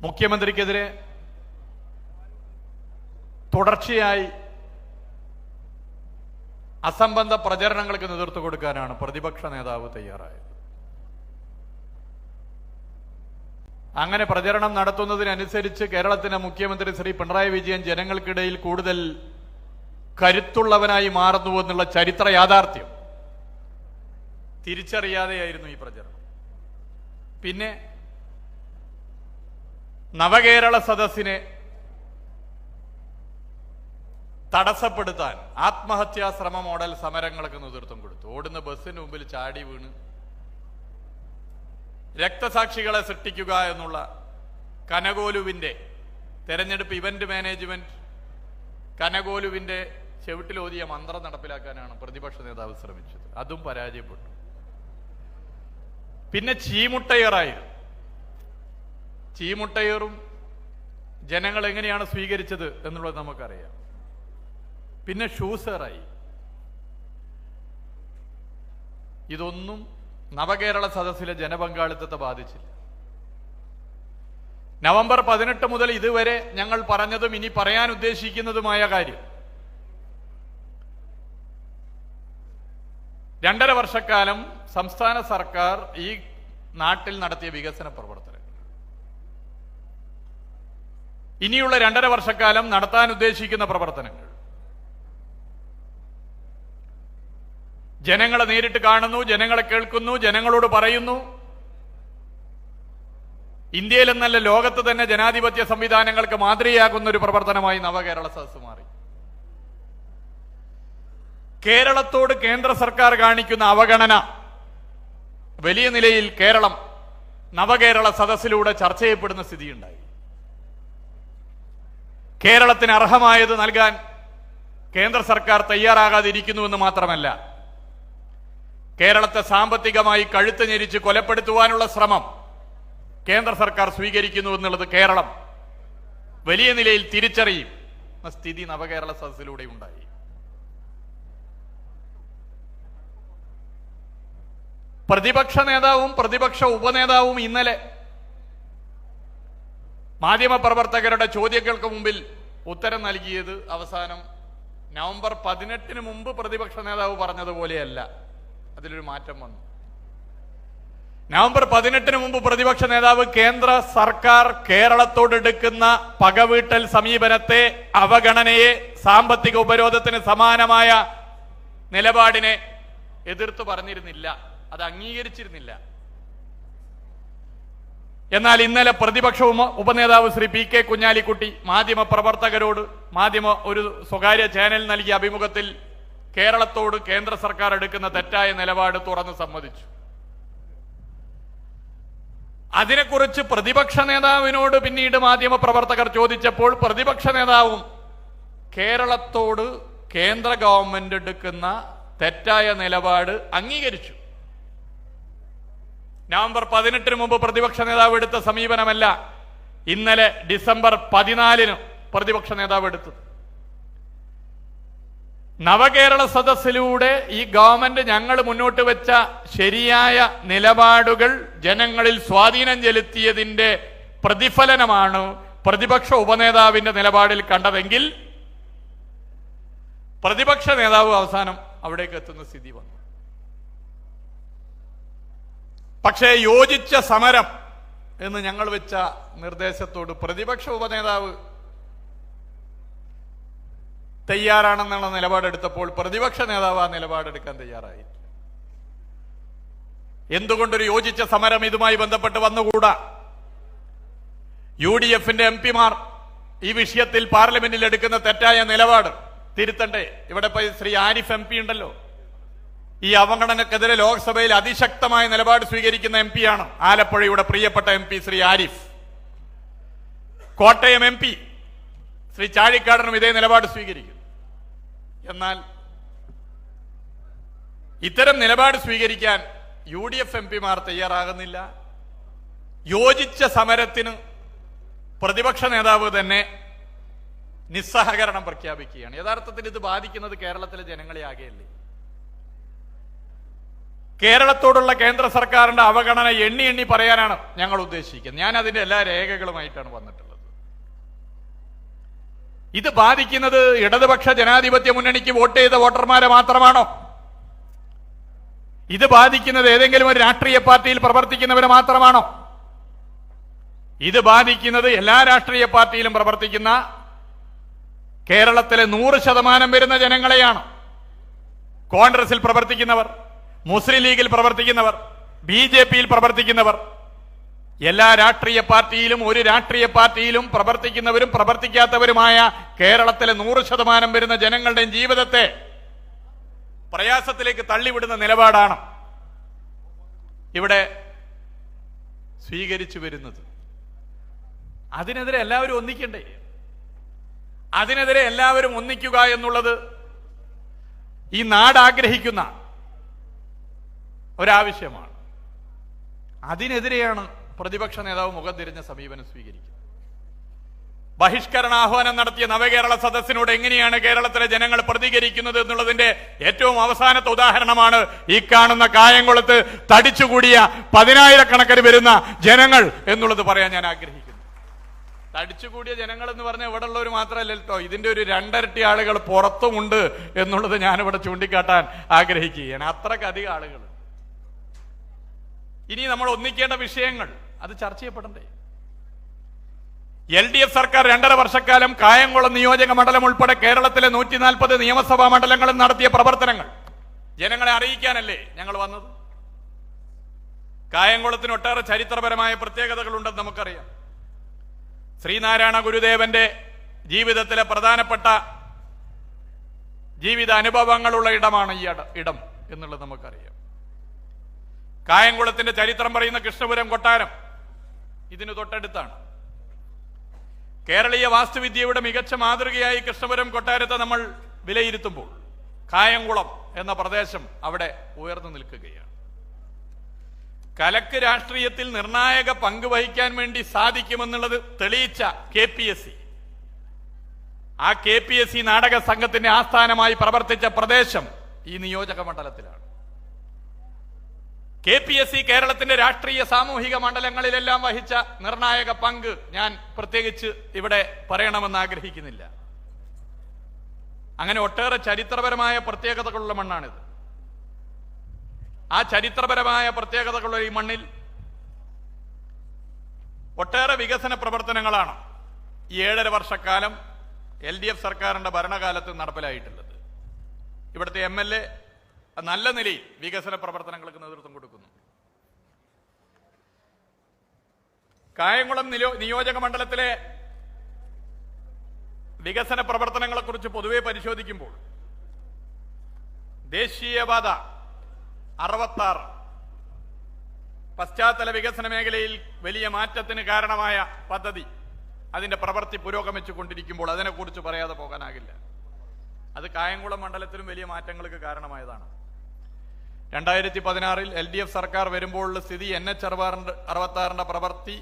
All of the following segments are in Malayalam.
മുഖ്യമന്ത്രിക്കെതിരെ തുടർച്ചയായി അസംബന്ധ പ്രചരണങ്ങൾക്ക് നേതൃത്വം കൊടുക്കാനാണ് പ്രതിപക്ഷ നേതാവ് തയ്യാറായത്. അങ്ങനെ പ്രചരണം നടത്തുന്നതിനനുസരിച്ച് കേരളത്തിന്റെ മുഖ്യമന്ത്രി ശ്രീ പിണറായി വിജയൻ ജനങ്ങൾക്കിടയിൽ കൂടുതൽ കരുത്തുള്ളവനായി മാറുന്നുവെന്നുള്ള ചരിത്ര യാഥാർത്ഥ്യം തിരിച്ചറിയാതെയായിരുന്നു ഈ പ്രചരണം. പിന്നെ നവകേരള സദസ്സിനെ തടസ്സപ്പെടുത്താൻ ആത്മഹത്യാ ശ്രമ മോഡൽ സമരങ്ങൾക്ക് നേതൃത്വം കൊടുത്തു. ഓടുന്ന ബസ്സിന് മുമ്പിൽ ചാടി വീണ് രക്തസാക്ഷികളെ സൃഷ്ടിക്കുക എന്നുള്ള കനകോലുവിന്റെ തെരഞ്ഞെടുപ്പ് ഇവന്റ് മാനേജ്മെന്റ് കനകോലുവിന്റെ ചെവിട്ടിലോതിയ മന്ത്രം നടപ്പിലാക്കാനാണ് പ്രതിപക്ഷ നേതാവ് ശ്രമിച്ചത്. അതും പരാജയപ്പെട്ടു. പിന്നെ ചീമുട്ടയേറായിരുന്നു. ചീമുട്ടയേറും ജനങ്ങൾ എങ്ങനെയാണ് സ്വീകരിച്ചത് എന്നുള്ളത് നമുക്കറിയാം. പിന്നെ ഷൂസേറായി. ഇതൊന്നും നവകേരള സദസ്സിലെ ജനപങ്കാളിത്തത്തെ ബാധിച്ചില്ല. നവംബർ 18 മുതൽ ഇതുവരെ ഞങ്ങൾ പറഞ്ഞതും ഇനി പറയാൻ ഉദ്ദേശിക്കുന്നതുമായ കാര്യം 2.5 വർഷക്കാലം സംസ്ഥാന സർക്കാർ ഈ നാട്ടിൽ നടത്തിയ വികസന പ്രവർത്തനങ്ങൾ, ഇനിയുള്ള 2.5 വർഷക്കാലം നടത്താൻ ഉദ്ദേശിക്കുന്ന പ്രവർത്തനങ്ങൾ, ജനങ്ങളെ നേരിട്ട് കാണുന്നു, ജനങ്ങളെ കേൾക്കുന്നു, ജനങ്ങളോട് പറയുന്നു. ഇന്ത്യയിൽ എന്നല്ല ലോകത്ത് തന്നെ ജനാധിപത്യ സംവിധാനങ്ങൾക്ക് മാതൃകയാകുന്ന ഒരു പ്രവർത്തനമായി നവകേരള സദസ്സ് മാറി. കേരളത്തോട് കേന്ദ്ര സർക്കാർ കാണിക്കുന്ന അവഗണന വലിയ നിലയിൽ കേരളം നവകേരള സദസ്സിലൂടെ ചർച്ച ചെയ്യപ്പെടുന്ന സ്ഥിതിയുണ്ടായി. കേരളത്തിന് അർഹമായത് നൽകാൻ കേന്ദ്ര സർക്കാർ തയ്യാറാകാതിരിക്കുന്നുവെന്ന് മാത്രമല്ല, കേരളത്തെ സാമ്പത്തികമായി കഴുത്ത് ഞെരിച്ച് കൊലപ്പെടുത്തുവാനുള്ള ശ്രമം കേന്ദ്ര സർക്കാർ സ്വീകരിക്കുന്നു എന്നുള്ളത് കേരളം വലിയ നിലയിൽ തിരിച്ചറിയും സ്ഥിതി നവകേരള സദസ്സിലൂടെ ഉണ്ടായി. പ്രതിപക്ഷ നേതാവും പ്രതിപക്ഷ ഉപനേതാവും ഇന്നലെ മാധ്യമപ്രവർത്തകരുടെ ചോദ്യങ്ങൾക്ക് മുമ്പിൽ ഉത്തരം നൽകിയത് അവസാനം നവംബർ 18 മുമ്പ് പ്രതിപക്ഷ നേതാവ് പറഞ്ഞതുപോലെയല്ല. അതിലൊരു മാറ്റം വന്നു. നവംബർ 18 മുമ്പ് പ്രതിപക്ഷ നേതാവ് കേന്ദ്ര സർക്കാർ കേരളത്തോടെടുക്കുന്ന പകവീട്ടൽ സമീപനത്തെ, അവഗണനയെ, സാമ്പത്തിക ഉപരോധത്തിന് സമാനമായ നിലപാടിനെ എതിർത്ത് പറഞ്ഞിരുന്നില്ല, അത് അംഗീകരിച്ചിരുന്നില്ല. എന്നാൽ ഇന്നലെ പ്രതിപക്ഷ ഉപനേതാവ് ശ്രീ പി കെ കുഞ്ഞാലിക്കുട്ടി മാധ്യമപ്രവർത്തകരോട് ഒരു സ്വകാര്യ ചാനൽ നൽകിയ അഭിമുഖത്തിൽ കേരളത്തോട് കേന്ദ്ര സർക്കാർ എടുക്കുന്ന തെറ്റായ നിലപാട് തുറന്ന് സമ്മതിച്ചു. അതിനെക്കുറിച്ച് പ്രതിപക്ഷ നേതാവിനോട് പിന്നീട് മാധ്യമപ്രവർത്തകർ ചോദിച്ചപ്പോൾ പ്രതിപക്ഷ നേതാവും കേരളത്തോട് കേന്ദ്ര ഗവൺമെന്റ് എടുക്കുന്ന തെറ്റായ നിലപാട് അംഗീകരിച്ചു. നവംബർ 18 മുമ്പ് പ്രതിപക്ഷ നേതാവ് എടുത്ത സമീപനമല്ല ഇന്നലെ ഡിസംബർ 14 പ്രതിപക്ഷ നേതാവ് എടുത്തത്. നവകേരള സദസ്സിലൂടെ ഈ ഗവൺമെന്റ് ഞങ്ങൾ മുന്നോട്ട് വെച്ച ശരിയായ നിലപാടുകൾ ജനങ്ങളിൽ സ്വാധീനം ചെലുത്തിയതിന്റെ പ്രതിഫലനമാണ് പ്രതിപക്ഷ ഉപനേതാവിന്റെ നിലപാടിൽ കണ്ടതെങ്കിൽ പ്രതിപക്ഷ നേതാവ് അവസാനം അവിടേക്ക് എത്തുന്ന സ്ഥിതി വന്നു. പക്ഷേ യോജിച്ച സമരം എന്ന് ഞങ്ങൾ വെച്ച നിർദ്ദേശത്തോട് പ്രതിപക്ഷ ഉപനേതാവ് തയ്യാറാണെന്നുള്ള നിലപാടെടുത്തപ്പോൾ പ്രതിപക്ഷ നേതാവ് ആ നിലപാടെടുക്കാൻ തയ്യാറായി. എന്തുകൊണ്ടൊരു യോജിച്ച സമരം ഇതുമായി ബന്ധപ്പെട്ട് വന്നുകൂടാ? UDFന്റെ MP മാർ ഈ വിഷയത്തിൽ പാർലമെന്റിൽ എടുക്കുന്ന തെറ്റായ നിലപാട് തിരുത്തണ്ടേ? ഇവിടെ ഇപ്പൊ ശ്രീ ആരിഫ് MP ഉണ്ടല്ലോ, ഈ അവഗണനക്കെതിരെ ലോക്സഭയിൽ അതിശക്തമായ നിലപാട് സ്വീകരിക്കുന്ന MP ആണ്. ആലപ്പുഴയുടെ പ്രിയപ്പെട്ട MP ശ്രീ ആരിഫ്. കോട്ടയം MP ശ്രീ ചാഴിക്കാടനും ഇതേ നിലപാട് സ്വീകരിക്കും. എന്നാൽ ഇത്തരം നിലപാട് സ്വീകരിക്കാൻ UDF MP മാർ തയ്യാറാകുന്നില്ല. യോജിച്ച സമരത്തിന് പ്രതിപക്ഷ നേതാവ് തന്നെ നിസ്സഹകരണം പ്രഖ്യാപിക്കുകയാണ്. യഥാർത്ഥത്തിൽ ഇത് ബാധിക്കുന്നത് കേരളത്തിലെ ജനങ്ങളെ ആകെയല്ലേ? കേരളത്തോടുള്ള കേന്ദ്ര സർക്കാരിന്റെ അവഗണന എണ്ണി എണ്ണി പറയാനാണ് ഞങ്ങൾ ഉദ്ദേശിക്കുന്നത്. ഞാൻ അതിന്റെ എല്ലാ രേഖകളുമായിട്ടാണ് വന്നിട്ടുള്ളത്. ഇത് ബാധിക്കുന്നത് ഇടതുപക്ഷ ജനാധിപത്യ മുന്നണിക്ക് വോട്ട് ചെയ്ത വോട്ടർമാരെ മാത്രമാണോ? ഇത് ബാധിക്കുന്നത് ഏതെങ്കിലും ഒരു രാഷ്ട്രീയ പാർട്ടിയിൽ പ്രവർത്തിക്കുന്നവരെ മാത്രമാണോ? ഇത് ബാധിക്കുന്നത് എല്ലാ രാഷ്ട്രീയ പാർട്ടിയിലും പ്രവർത്തിക്കുന്ന കേരളത്തിലെ 100% വരുന്ന ജനങ്ങളെയാണ്. കോൺഗ്രസിൽ പ്രവർത്തിക്കുന്നവർ, മുസ്ലിം ലീഗിൽ പ്രവർത്തിക്കുന്നവർ, BJPയിൽ പ്രവർത്തിക്കുന്നവർ, എല്ലാ രാഷ്ട്രീയ പാർട്ടിയിലും ഒരു രാഷ്ട്രീയ പാർട്ടിയിലും പ്രവർത്തിക്കുന്നവരും പ്രവർത്തിക്കാത്തവരുമായ കേരളത്തിലെ 100% വരുന്ന ജനങ്ങളുടെയും ജീവിതത്തെ പ്രയാസത്തിലേക്ക് തള്ളിവിടുന്ന നിലപാടാണ് ഇവിടെ സ്വീകരിച്ചു വരുന്നത്. അതിനെതിരെ എല്ലാവരും ഒന്നിക്കണ്ടേ? അതിനെതിരെ എല്ലാവരും ഒന്നിക്കുക എന്നുള്ളത് ഈ നാട് ആഗ്രഹിക്കുന്ന ഒരാവശ്യമാണ്. അതിനെതിരെയാണ് പ്രതിപക്ഷ നേതാവ് മുഖം തിരിഞ്ഞ സമീപനം സ്വീകരിക്കുന്നത്. ബഹിഷ്കരണ ആഹ്വാനം നടത്തിയ നവകേരള സദസ്സിനോട് എങ്ങനെയാണ് കേരളത്തിലെ ജനങ്ങൾ പ്രതികരിക്കുന്നത് എന്നുള്ളതിന്റെ ഏറ്റവും അവസാനത്തെ ഉദാഹരണമാണ് ഈ കാണുന്ന കായംകുളത്ത് തടിച്ചുകൂടിയ 10,000-കണക്കിന് വരുന്ന ജനങ്ങൾ എന്നുള്ളത് പറയാൻ ഞാൻ ആഗ്രഹിക്കുന്നു. തടിച്ചുകൂടിയ ജനങ്ങൾ എന്ന് പറഞ്ഞാൽ ഇവിടെ ഉള്ളവർ മാത്രമല്ല കേട്ടോ, ഇതിന്റെ ഒരു 2 ഇരട്ടി ആളുകൾ പുറത്തുമുണ്ട് എന്നുള്ളത് ഞാനിവിടെ ചൂണ്ടിക്കാട്ടാൻ ആഗ്രഹിക്കുകയാണ്. അത്രക്കധികം ആളുകൾ. ഇനി നമ്മൾ ഒന്നിക്കേണ്ട വിഷയങ്ങൾ അത് ചർച്ച ചെയ്യപ്പെടണ്ടേ? LDF സർക്കാർ 2.5 വർഷക്കാലം കായംകുളം നിയോജക മണ്ഡലം ഉൾപ്പെടെ കേരളത്തിലെ 140 നിയമസഭാ മണ്ഡലങ്ങളിൽ നടത്തിയ പ്രവർത്തനങ്ങൾ ജനങ്ങളെ അറിയിക്കാനല്ലേ ഞങ്ങൾ വന്നത്? കായംകുളത്തിന് ഒട്ടേറെ ചരിത്രപരമായ പ്രത്യേകതകളുണ്ടെന്ന് നമുക്കറിയാം. ശ്രീനാരായണ ഗുരുദേവന്റെ ജീവിതത്തിലെ പ്രധാനപ്പെട്ട ജീവിത അനുഭവങ്ങളുള്ള ഇടമാണ് ഈ ഇടം എന്നുള്ളത് നമുക്കറിയാം. കായംകുളത്തിന്റെ ചരിത്രം പറയുന്ന കൃഷ്ണപുരം കൊട്ടാരം ഇതിന് തൊട്ടടുത്താണ്. കേരളീയ വാസ്തുവിദ്യയുടെ മികച്ച മാതൃകയായി കൃഷ്ണപുരം കൊട്ടാരത്തെ നമ്മൾ വിലയിരുത്തുമ്പോൾ കായംകുളം എന്ന പ്രദേശം അവിടെ ഉയർന്നു നിൽക്കുകയാണ്. കലക്ക് രാഷ്ട്രീയത്തിൽ നിർണായക പങ്ക് വഹിക്കാൻ വേണ്ടി സാധിക്കുമെന്നുള്ളത് തെളിയിച്ച KPSC, ആ KPSC നാടക സംഘത്തിന്റെ ആസ്ഥാനമായി പ്രവർത്തിച്ച പ്രദേശം ഈ നിയോജക മണ്ഡലത്തിലാണ്. KPSC കേരളത്തിന്റെ രാഷ്ട്രീയ സാമൂഹിക മണ്ഡലങ്ങളിലെല്ലാം വഹിച്ച നിർണായക പങ്ക് ഞാൻ പ്രത്യേകിച്ച് ഇവിടെ പറയണമെന്ന് ആഗ്രഹിക്കുന്നില്ല. അങ്ങനെ ഒട്ടേറെ ചരിത്രപരമായ പ്രത്യേകതകളുള്ള മണ്ണാണിത്. ആ ചരിത്രപരമായ പ്രത്യേകതകളുള്ള ഈ മണ്ണിൽ ഒട്ടേറെ വികസന പ്രവർത്തനങ്ങളാണ് ഈ 7.5 വർഷക്കാലം LDF സർക്കാരിന്റെ ഭരണകാലത്ത് നടപ്പിലായിട്ടുള്ളത്. ഇവിടുത്തെ MLA നല്ല നിലയിൽ വികസന പ്രവർത്തനങ്ങൾക്ക് നേതൃത്വം കൊടുക്കുന്നു. കായംകുളം നിയോജക മണ്ഡലത്തിലെ വികസന പ്രവർത്തനങ്ങളെ കുറിച്ച് പൊതുവെ പരിശോധിക്കുമ്പോൾ ദേശീയപാത 66 പശ്ചാത്തല വികസന മേഖലയിൽ വലിയ മാറ്റത്തിന് കാരണമായ പദ്ധതി, അതിന്റെ പ്രവൃത്തി പുരോഗമിച്ചു കൊണ്ടിരിക്കുമ്പോൾ അതിനെക്കുറിച്ച് പറയാതെ പോകാനാകില്ല. അത് കായംകുളം മണ്ഡലത്തിലും വലിയ മാറ്റങ്ങൾക്ക് കാരണമായതാണ്. 2016 LDF സർക്കാർ വരുമ്പോഴുള്ള സ്ഥിതി NH66 പ്രവൃത്തി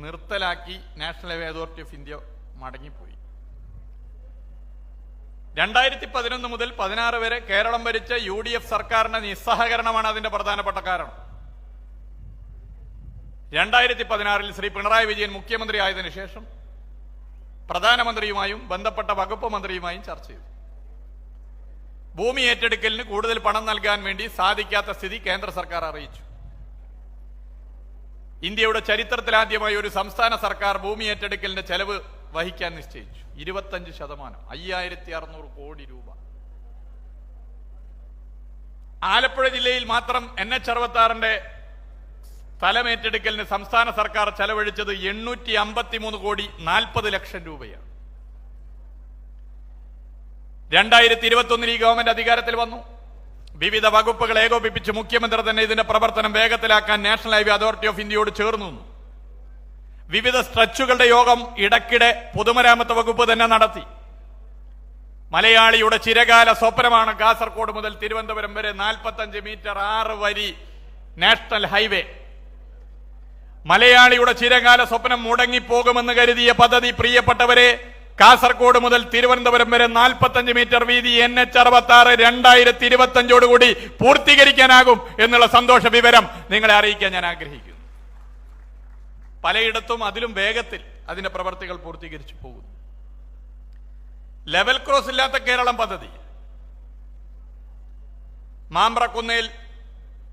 നിർത്തലാക്കി national highway authority of India മടങ്ങിപ്പോയി. 2011 മുതൽ 16 വരെ കേരളം ഭരിച്ച UDF സർക്കാരിന്റെ നിസ്സഹകരണമാണ് അതിന്റെ പ്രധാനപ്പെട്ട കാരണം. 2016 ശ്രീ പിണറായി വിജയൻ മുഖ്യമന്ത്രി ആയതിനു ശേഷം പ്രധാനമന്ത്രിയുമായും ബന്ധപ്പെട്ട വകുപ്പ് മന്ത്രിയുമായും ചർച്ച ചെയ്തു. ഭൂമി ഏറ്റെടുക്കലിന് കൂടുതൽ പണം നൽകാൻ വേണ്ടി സാധിക്കാത്ത സ്ഥിതി കേന്ദ്ര സർക്കാർ അറിയിച്ചു. ഇന്ത്യയുടെ ചരിത്രത്തിലാദ്യമായി ഒരു സംസ്ഥാന സർക്കാർ ഭൂമി ഏറ്റെടുക്കലിന്റെ ചെലവ് വഹിക്കാൻ നിശ്ചയിച്ചു. 25%, 5600 കോടി രൂപ. ആലപ്പുഴ ജില്ലയിൽ മാത്രം NH66 സ്ഥലമേറ്റെടുക്കലിന് സംസ്ഥാന സർക്കാർ ചെലവഴിച്ചത് 853 കോടി 40 ലക്ഷം രൂപയാണ്. 2021 ഈ ഗവൺമെന്റ് അധികാരത്തിൽ വന്നു. വിവിധ വകുപ്പുകൾ ഏകോപിപ്പിച്ച് മുഖ്യമന്ത്രി തന്നെ ഇതിന്റെ പ്രവർത്തനം വേഗത്തിലാക്കാൻ നാഷണൽ ഹൈവേ അതോറിറ്റി ഓഫ് ഇന്ത്യയോട് ചേർന്നു. വിവിധ സ്ട്രെച്ചുകളുടെ യോഗം ഇടയ്ക്കിടെ പൊതുമരാമത്ത് വകുപ്പ് തന്നെ നടത്തി. മലയാളിയുടെ ചിരകാല സ്വപ്നമാണ് കാസർഗോഡ് മുതൽ തിരുവനന്തപുരം വരെ 45 മീറ്റർ 6 വരി നാഷണൽ ഹൈവേ. മലയാളിയുടെ ചിരകാല സ്വപ്നം മുടങ്ങിപ്പോകുമെന്ന് കരുതിയ പദ്ധതി പ്രിയപ്പെട്ടവരെ കാസർഗോഡ് മുതൽ തിരുവനന്തപുരം വരെ 45 മീറ്റർ വീതി NH66 2025 പൂർത്തീകരിക്കാനാകും എന്നുള്ള സന്തോഷ വിവരം നിങ്ങളെ അറിയിക്കാൻ ഞാൻ ആഗ്രഹിക്കുന്നു. പലയിടത്തും അതിലും വേഗത്തിൽ അതിന്റെ പ്രവർത്തികൾ പൂർത്തീകരിച്ചു പോകുന്നു. ലെവൽ ക്രോസ് ഇല്ലാത്ത കേരളം പദ്ധതി മാമ്പ്രക്കുന്നേൽ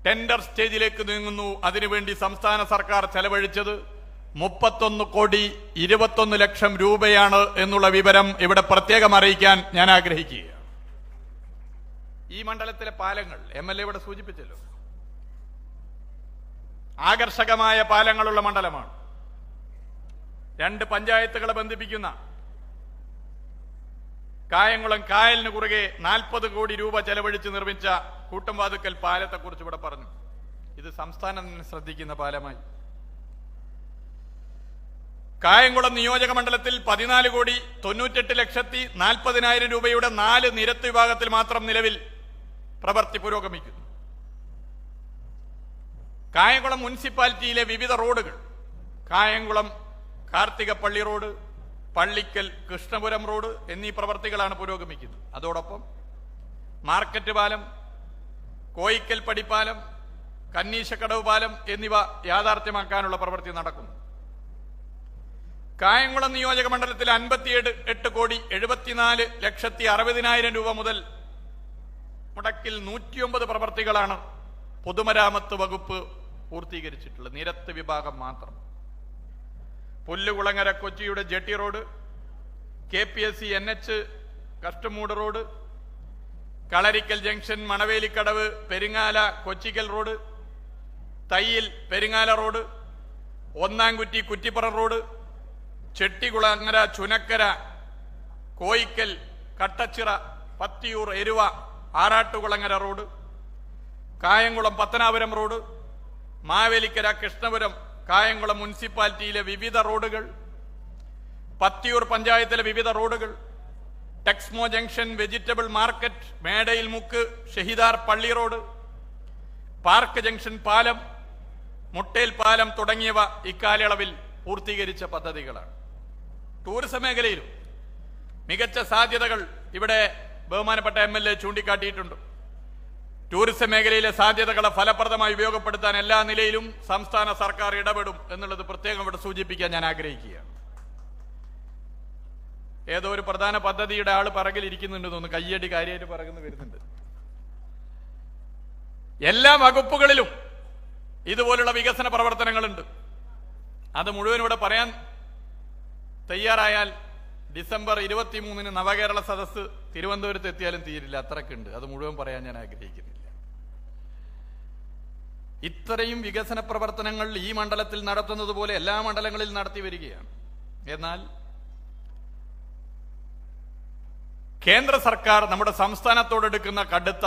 ടെൻഡർ സ്റ്റേജിലേക്ക് നീങ്ങുന്നു. അതിനുവേണ്ടി സംസ്ഥാന സർക്കാർ ചെലവഴിച്ചത് 31,21,00,000 രൂപയാണ് എന്നുള്ള വിവരം ഇവിടെ പ്രത്യേകം അറിയിക്കാൻ ഞാൻ ആഗ്രഹിക്കുകയാണ്. ഈ മണ്ഡലത്തിലെ പാലങ്ങൾ MLA ഇവിടെ സൂചിപ്പിച്ചല്ലോ, ആകർഷകമായ പാലങ്ങളുള്ള മണ്ഡലമാണ്. 2 പഞ്ചായത്തുകളെ ബന്ധിപ്പിക്കുന്ന കായംകുളം കായലിന് കുറുകെ 40 കോടി രൂപ ചെലവഴിച്ച് നിർമ്മിച്ച കൂട്ടംവാതുക്കൽ പാലത്തെക്കുറിച്ച് ഇവിടെ പറഞ്ഞു. ഇത് സംസ്ഥാനം ശ്രദ്ധിക്കുന്ന പാലമായി. കായംകുളം നിയോജക മണ്ഡലത്തിൽ 14,98,40,000 രൂപയുടെ 4 നിരത്ത് വിഭാഗത്തിൽ മാത്രം നിലവിൽ പ്രവൃത്തി പുരോഗമിക്കുന്നു. കായംകുളം മുനിസിപ്പാലിറ്റിയിലെ വിവിധ റോഡുകൾ, കായംകുളം കാർത്തികപ്പള്ളി റോഡ്, പള്ളിക്കൽ കൃഷ്ണപുരം റോഡ് എന്നീ പ്രവർത്തികളാണ് പുരോഗമിക്കുന്നത്. അതോടൊപ്പം മാർക്കറ്റ് പാലം, കോയിക്കൽ പടിപ്പാലം, കന്നീശക്കടവ് പാലം എന്നിവ യാഥാർത്ഥ്യമാക്കാനുള്ള പ്രവൃത്തി നടക്കുന്നു. കായംകുളം നിയോജക മണ്ഡലത്തിൽ 58,74,60,000 രൂപ മുതൽ മുടക്കിൽ 109 പ്രവർത്തികളാണ് പൊതുമരാമത്ത് വകുപ്പ് പൂർത്തീകരിച്ചിട്ടുള്ളത്. നിരത്ത് വിഭാഗം മാത്രം. പുല്ലുകുളങ്ങര കൊച്ചിയുടെ jetty road, KPSC NH Kashtamood road, Kalarikkal junction Manavelikkadavu Peringala Kochikkal road, Thayyil Peringala road, Onnamkutty Kuttippuram road, Chettikulangara Chunakkara Koickal Kattachira Pathiyoor Eruva Arattukulangara road, Kayamkulam Pathanapuram road, Mavelikkara Krishnapuram Kayamkulam മുനിസിപ്പാലിറ്റിയിലെ വിവിധ റോഡുകൾ, പത്തിയൂർ പഞ്ചായത്തിലെ വിവിധ റോഡുകൾ, Texmo junction vegetable market Medayil Mukku Shahidar പള്ളി റോഡ്, പാർക്ക് ജംഗ്ഷൻ പാലം, മുട്ടേൽ പാലം തുടങ്ങിയവ ഇക്കാലയളവിൽ പൂർത്തീകരിച്ച പദ്ധതികളാണ്. ടൂറിസം മേഖലയിലും മികച്ച സാധ്യതകൾ ഇവിടെ ബഹുമാനപ്പെട്ട MLA ചൂണ്ടിക്കാട്ടിയിട്ടുണ്ട്. ടൂറിസം മേഖലയിലെ സാധ്യതകളെ ഫലപ്രദമായി ഉപയോഗപ്പെടുത്താൻ എല്ലാ നിലയിലും സംസ്ഥാന സർക്കാർ ഇടപെടും എന്നുള്ളത് പ്രത്യേകം ഇവിടെ സൂചിപ്പിക്കാൻ ഞാൻ ആഗ്രഹിക്കുകയാണ്. ഏതോ ഒരു പ്രധാന പദ്ധതിയുടെ ആള് പറകിൽ ഇരിക്കുന്നുണ്ട് തോന്നുന്നു, കയ്യടി കാര്യമായിട്ട് പറകുന്നു വരുന്നുണ്ട്. എല്ലാ വകുപ്പുകളിലും ഇതുപോലുള്ള വികസന പ്രവർത്തനങ്ങളുണ്ട്. അത് മുഴുവൻ ഇവിടെ പറയാൻ തയ്യാറായാൽ ഡിസംബർ 23 നവകേരള സദസ്സ് തിരുവനന്തപുരത്ത് എത്തിയാലും തീരില്ല, അത്രക്കുണ്ട്. അത് മുഴുവൻ പറയാൻ ഞാൻ ആഗ്രഹിക്കുന്നില്ല. ഇത്രയും വികസന പ്രവർത്തനങ്ങൾ ഈ മണ്ഡലത്തിൽ നടത്തുന്നത് പോലെ എല്ലാ മണ്ഡലങ്ങളിൽ നടത്തി വരികയാണ്. എന്നാൽ കേന്ദ്ര സർക്കാർ നമ്മുടെ സംസ്ഥാനത്തോടെടുക്കുന്ന കടുത്ത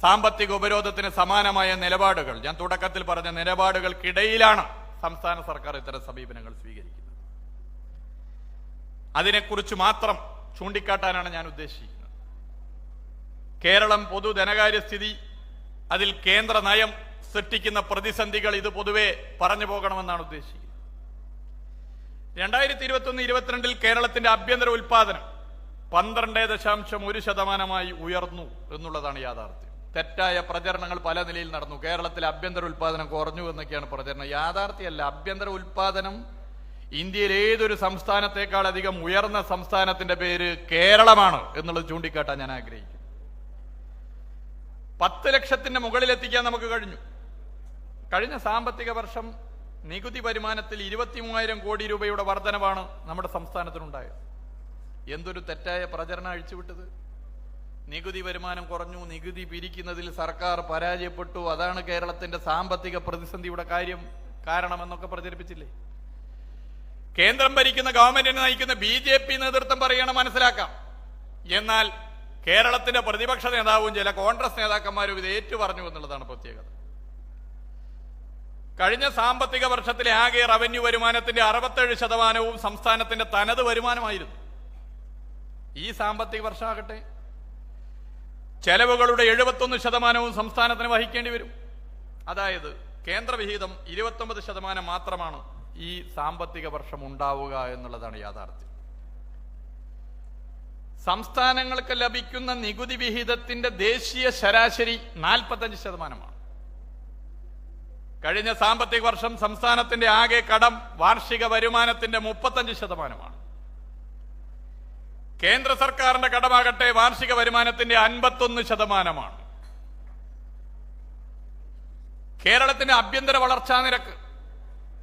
സാമ്പത്തിക ഉപരോധത്തിന് സമാനമായ നിലപാടുകൾ, ഞാൻ തുടക്കത്തിൽ പറഞ്ഞ നിലപാടുകൾക്കിടയിലാണ് സംസ്ഥാന സർക്കാർ ഇത്തരം സമീപനങ്ങൾ സ്വീകരിക്കുന്നത്. അതിനെക്കുറിച്ച് മാത്രം ചൂണ്ടിക്കാട്ടാനാണ് ഞാൻ ഉദ്ദേശിക്കുന്നത്. കേരളം പൊതു ധനകാര്യസ്ഥിതി, അതിൽ കേന്ദ്ര നയം സൃഷ്ടിക്കുന്ന പ്രതിസന്ധികൾ ഇത് പൊതുവെ പറഞ്ഞു പോകണമെന്നാണ് ഉദ്ദേശിക്കുന്നത്. 2021-22 കേരളത്തിന്റെ ആഭ്യന്തര ഉൽപാദനം 12.1% ഉയർന്നു എന്നുള്ളതാണ് യാഥാർത്ഥ്യം. തെറ്റായ പ്രചരണങ്ങൾ പല നിലയിൽ നടന്നു. കേരളത്തിൽ ആഭ്യന്തര ഉൽപാദനം കുറഞ്ഞു എന്നൊക്കെയാണ് പ്രചരണം. യാഥാർത്ഥ്യമല്ല. ആഭ്യന്തര ഉൽപാദനം ഇന്ത്യയിൽ ഏതൊരു സംസ്ഥാനത്തേക്കാൾ അധികം ഉയർന്ന സംസ്ഥാനത്തിന്റെ പേര് കേരളമാണ് എന്നുള്ളത് ചൂണ്ടിക്കാട്ടാൻ ഞാൻ ആഗ്രഹിക്കുന്നു. 10 ലക്ഷത്തിന്റെ മുകളിലെത്തിക്കാൻ നമുക്ക് കഴിഞ്ഞു. കഴിഞ്ഞ സാമ്പത്തിക വർഷം നികുതി വരുമാനത്തിൽ 23,000 കോടി രൂപയുടെ വർധനവാണ് നമ്മുടെ സംസ്ഥാനത്തിനുണ്ടായത്. എന്തൊരു തെറ്റായ പ്രചരണം അഴിച്ചുവിട്ടത്! നികുതി വരുമാനം കുറഞ്ഞു, നികുതി പിരിക്കുന്നതിൽ സർക്കാർ പരാജയപ്പെട്ടു, അതാണ് കേരളത്തിന്റെ സാമ്പത്തിക പ്രതിസന്ധിയുടെ കാരണമെന്നൊക്കെ പ്രചരിപ്പിച്ചില്ലേ? കേന്ദ്രം ഭരിക്കുന്ന ഗവൺമെന്റിനെ നയിക്കുന്ന BJP നേതൃത്വം പറയണം, മനസ്സിലാക്കാം. എന്നാൽ കേരളത്തിന്റെ പ്രതിപക്ഷ നേതാവും ചില കോൺഗ്രസ് നേതാക്കന്മാരും ഇത് ഏറ്റുപറഞ്ഞു എന്നുള്ളതാണ് പ്രത്യേകത. കഴിഞ്ഞ സാമ്പത്തിക വർഷത്തിലെ ആകെ റവന്യൂ വരുമാനത്തിന്റെ 67% സംസ്ഥാനത്തിന്റെ തനത് വരുമാനമായിരുന്നു. ഈ സാമ്പത്തിക വർഷമാകട്ടെ ചെലവുകളുടെ 71% സംസ്ഥാനത്തിന് വഹിക്കേണ്ടി വരും. അതായത് കേന്ദ്രവിഹിതം 29% മാത്രമാണ് ഈ സാമ്പത്തിക വർഷം ഉണ്ടാവുക എന്നുള്ളതാണ് യാഥാർത്ഥ്യം. സംസ്ഥാനങ്ങൾക്ക് ലഭിക്കുന്ന നികുതി വിഹിതത്തിന്റെ ദേശീയ ശരാശരി 45%. കഴിഞ്ഞ സാമ്പത്തിക വർഷം സംസ്ഥാനത്തിന്റെ ആകെ കടം വാർഷിക വരുമാനത്തിന്റെ 35%. കേന്ദ്ര സർക്കാരിന്റെ കടമാകട്ടെ വാർഷിക വരുമാനത്തിന്റെ 51%. കേരളത്തിന്റെ ആഭ്യന്തര വളർച്ചാ നിരക്ക്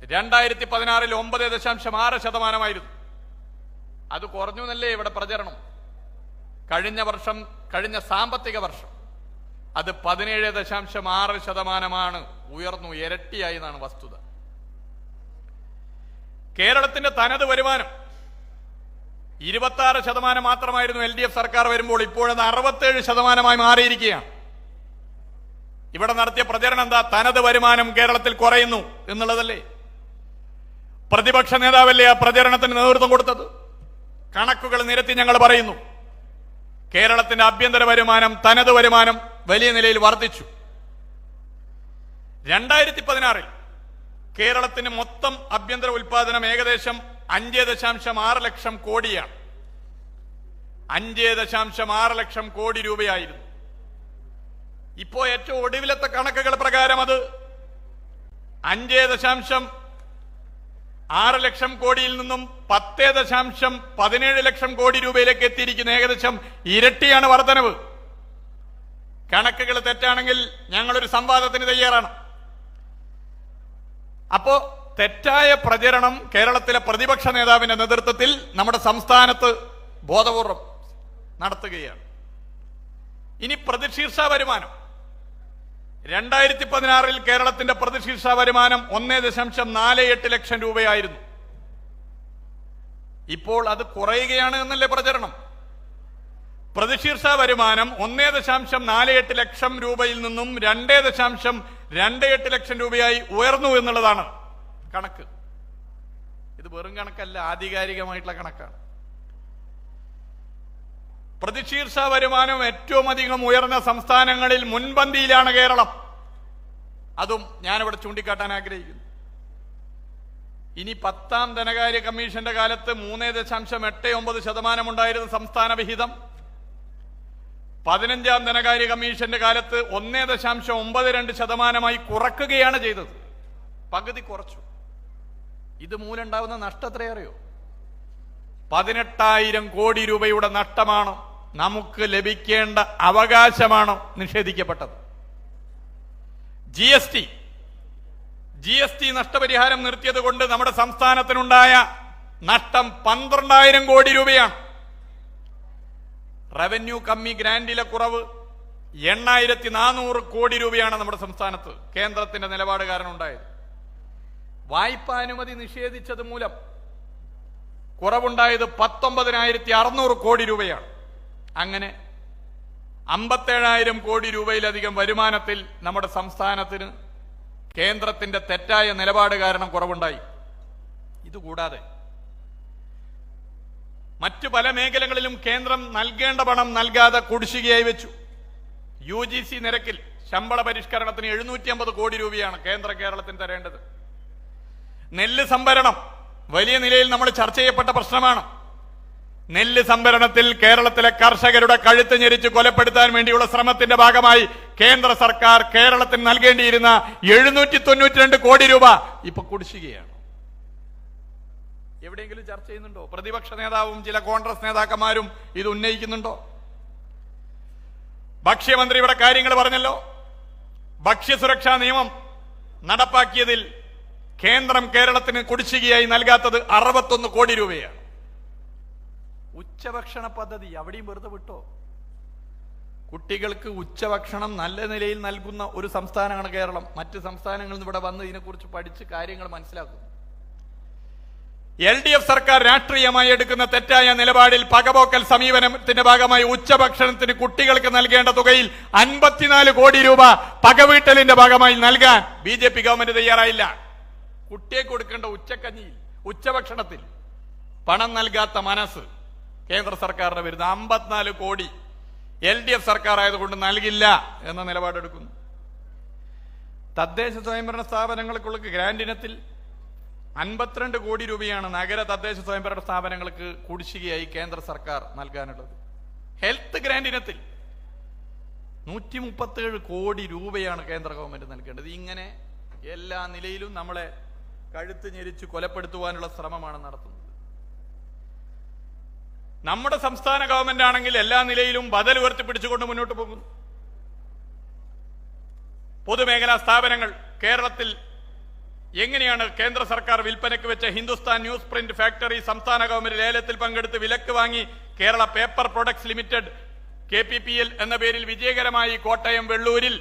2016 9.6%. അത് കുറഞ്ഞു എന്നല്ലേ ഇവിടെ പ്രചരണം. കഴിഞ്ഞ സാമ്പത്തിക വർഷം അത് 17.6%. ഉയർന്നു, ഇരട്ടിയായി എന്നാണ് വസ്തുത. കേരളത്തിന്റെ തനത് വരുമാനം 26% മാത്രമായിരുന്നു LDF സർക്കാർ വരുമ്പോൾ. ഇപ്പോഴത് 67% മാറിയിരിക്കുകയാണ്. ഇവിടെ നടത്തിയ പ്രചരണം എന്താ? തനത് വരുമാനം കേരളത്തിൽ കുറയുന്നു എന്നുള്ളതല്ലേ? പ്രതിപക്ഷ നേതാവല്ലേ ആ പ്രചരണത്തിന് നേതൃത്വം കൊടുത്തത്? കണക്കുകൾ നിരത്തി ഞങ്ങൾ പറയുന്നു. കേരളത്തിന്റെ ആഭ്യന്തര വരുമാനം, തനത് വരുമാനം വലിയ നിലയിൽ വർദ്ധിച്ചു. 2016 കേരളത്തിന് മൊത്തം ആഭ്യന്തര ഉൽപാദനം ഏകദേശം 5.6 ലക്ഷം കോടിയാണ്. 5.6 ലക്ഷം കോടി രൂപയായിരുന്നു. ഇപ്പോ ഏറ്റവും ഒടുവിലത്തെ കണക്കുകൾ പ്രകാരം അത് 5.6 ലക്ഷം കോടിയിൽ നിന്നും 10.17 ലക്ഷം കോടി രൂപയിലേക്ക് എത്തിയിരിക്കുന്നു. ഏകദേശം ഇരട്ടിയാണ് വർധനവ്. കണക്കുകൾ തെറ്റാണെങ്കിൽ ഞങ്ങളൊരു സംവാദത്തിന് തയ്യാറാണ്. അപ്പോ തെറ്റായ പ്രചരണം കേരളത്തിലെ പ്രതിപക്ഷ നേതാവിന്റെ നേതൃത്വത്തിൽ നമ്മുടെ സംസ്ഥാനത്ത് ബോധപൂർവം നടത്തുകയാണ്. ഇനി പ്രതിശീർഷ വരുമാനം 2016 കേരളത്തിന്റെ പ്രതിശീർഷ വരുമാനം 1.48 ലക്ഷം രൂപയായിരുന്നു. ഇപ്പോൾ അത് കുറയുകയാണ് എന്നല്ലേ പ്രചരണം? പ്രതിശീർഷ വരുമാനം 1.48 ലക്ഷം രൂപയിൽ നിന്നും 2.28 ലക്ഷം രൂപയായി ഉയർന്നു എന്നുള്ളതാണ് കണക്ക്. ഇത് വെറും കണക്കല്ല, ആധികാരികമായിട്ടുള്ള കണക്കാണ്. പ്രതിശീർഷ വരുമാനം ഏറ്റവും അധികം ഉയർന്ന സംസ്ഥാനങ്ങളിൽ മുൻപന്തിയിലാണ് കേരളം. അതും ഞാനിവിടെ ചൂണ്ടിക്കാട്ടാൻ ആഗ്രഹിക്കുന്നു. ഇനി 10ാം ധനകാര്യ കമ്മീഷന്റെ കാലത്ത് 3.89% ഉണ്ടായിരുന്ന സംസ്ഥാന വിഹിതം 15ാം ധനകാര്യ കമ്മീഷന്റെ കാലത്ത് 1.92% കുറക്കുകയാണ് ചെയ്തത്. പകുതി കുറച്ചു. ഇത് മൂലമുണ്ടാവുന്ന നഷ്ടം എത്രയറിയോ? 18,000 കോടി രൂപയുടെ നഷ്ടമാണ്. നമുക്ക് ലഭിക്കേണ്ട അവകാശമാണ് നിഷേധിക്കപ്പെട്ടത്. GST നഷ്ടപരിഹാരം നിർത്തിയത് കൊണ്ട് നമ്മുടെ സംസ്ഥാനത്തിനുണ്ടായ നഷ്ടം 12,000 കോടി രൂപയാണ്. റവന്യൂ കമ്മി ഗ്രാന്റിലെ കുറവ് 8,400 കോടി രൂപയാണ് നമ്മുടെ സംസ്ഥാനത്ത് കേന്ദ്രത്തിന്റെ നിലപാട് കാരണം ഉണ്ടായത്. വായ്പാനുമതി നിഷേധിച്ചത് മൂലം കുറവുണ്ടായത് 19,600 കോടി രൂപയാണ്. അങ്ങനെ 57,000 കോടി രൂപയിലധികം വരുമാനത്തിൽ നമ്മുടെ സംസ്ഥാനത്തിന് കേന്ദ്രത്തിന്റെ തെറ്റായ നിലപാട് കാരണം കുറവുണ്ടായി. ഇതുകൂടാതെ മറ്റു പല മേഖലകളിലും കേന്ദ്രം നൽകേണ്ട പണം നൽകാതെ കുടിശ്ശികയായി വെച്ചു. UGC നിരക്കിൽ ശമ്പള പരിഷ്കരണത്തിന് 750 കോടി രൂപയാണ് കേരളത്തിന് തരേണ്ടത്. നെല്ല് സംഭരണം വലിയ നിലയിൽ നമ്മൾ ചർച്ച ചെയ്യപ്പെട്ട പ്രശ്നമാണ്. നെല്ല് സംഭരണത്തിൽ കേരളത്തിലെ കർഷകരുടെ കഴുത്ത് ഞെരിച്ച് കൊലപ്പെടുത്താൻ വേണ്ടിയുള്ള ശ്രമത്തിന്റെ ഭാഗമായി കേന്ദ്ര സർക്കാർ കേരളത്തിന് നൽകേണ്ടിയിരുന്ന 792 കോടി രൂപ ഇപ്പൊ കുടിശ്ശികയാണ്. എവിടെയെങ്കിലും ചർച്ച ചെയ്യുന്നുണ്ടോ? പ്രതിപക്ഷ നേതാവും ചില കോൺഗ്രസ് നേതാക്കന്മാരും ഇത് ഉന്നയിക്കുന്നുണ്ടോ? ഭക്ഷ്യമന്ത്രി ഇവിടെ കാര്യങ്ങൾ പറഞ്ഞല്ലോ. ഭക്ഷ്യസുരക്ഷാ നിയമം നടപ്പാക്കിയതിൽ കേന്ദ്രം കേരളത്തിന് കുടിശ്ശികയായി നൽകാത്തത് 61 കോടി രൂപയാണ്. ഉച്ചഭക്ഷണ പദ്ധതി അവിടെയും വെറുതെ വിട്ടോ? കുട്ടികൾക്ക് ഉച്ചഭക്ഷണം നല്ല നിലയിൽ നൽകുന്ന ഒരു സംസ്ഥാനമാണ് കേരളം. മറ്റ് സംസ്ഥാനങ്ങളിൽ നിന്ന് ഇവിടെ വന്ന് ഇതിനെക്കുറിച്ച് പഠിച്ച് കാര്യങ്ങൾ മനസ്സിലാക്കുന്നു. LDF സർക്കാർ രാഷ്ട്രീയമായി എടുക്കുന്ന തെറ്റായ നിലപാടിൽ പകപോക്കൽ സമീപനത്തിന്റെ ഭാഗമായി ഉച്ചഭക്ഷണത്തിന് കുട്ടികൾക്ക് നൽകേണ്ട തുകയിൽ 54 കോടി രൂപ പകവീട്ടലിന്റെ ഭാഗമായി നൽകാൻ BJP ഗവൺമെന്റ് തയ്യാറായില്ല. കുട്ടിയെ കൊടുക്കേണ്ട ഉച്ചക്കഞ്ഞിയിൽ, ഉച്ചഭക്ഷണത്തിൽ പണം നൽകാത്ത മനസ്സ് കേന്ദ്ര സർക്കാരിന്റെ വരുന്ന 54 കോടി LDF സർക്കാർ ആയതുകൊണ്ട് നൽകില്ല എന്ന നിലപാടെടുക്കുന്നു. തദ്ദേശ സ്വയംഭരണ സ്ഥാപനങ്ങൾക്കുള്ള ഗ്രാന്റ് ഇനത്തിൽ 52 കോടി രൂപയാണ് നഗര തദ്ദേശ സ്വയംഭരണ സ്ഥാപനങ്ങൾക്ക് കുടിശ്ശികയായി കേന്ദ്ര സർക്കാർ നൽകാനുള്ളത്. ഹെൽത്ത് ഗ്രാന്റ് ഇനത്തിൽ 137 കോടി രൂപയാണ് കേന്ദ്ര ഗവൺമെന്റ് നൽകേണ്ടത്. ഇങ്ങനെ എല്ലാ നിലയിലും നമ്മളെ കഴുത്ത് ഞെരിച്ച് കൊലപ്പെടുത്തുവാനുള്ള ശ്രമമാണ് നടത്തുന്നത്. നമ്മുടെ സംസ്ഥാന ഗവൺമെന്റ് ആണെങ്കിൽ എല്ലാ നിലയിലും ബദൽ ഉയർത്തിപ്പിടിച്ചുകൊണ്ട് മുന്നോട്ട് പോകുന്നു. പൊതുമേഖലാ സ്ഥാപനങ്ങൾ കേരളത്തിൽ എങ്ങനെയാണ് കേന്ദ്ര സർക്കാർ വിൽപ്പനയ്ക്ക് വെച്ച ഹിന്ദുസ്ഥാൻ ന്യൂസ് പ്രിന്റ് ഫാക്ടറി സംസ്ഥാന ഗവൺമെന്റ് ലേലത്തിൽ പങ്കെടുത്ത് വിലക്ക് വാങ്ങി Kerala paper products limited KPPL എന്ന പേരിൽ വിജയകരമായി കോട്ടയം വെള്ളൂരിൽ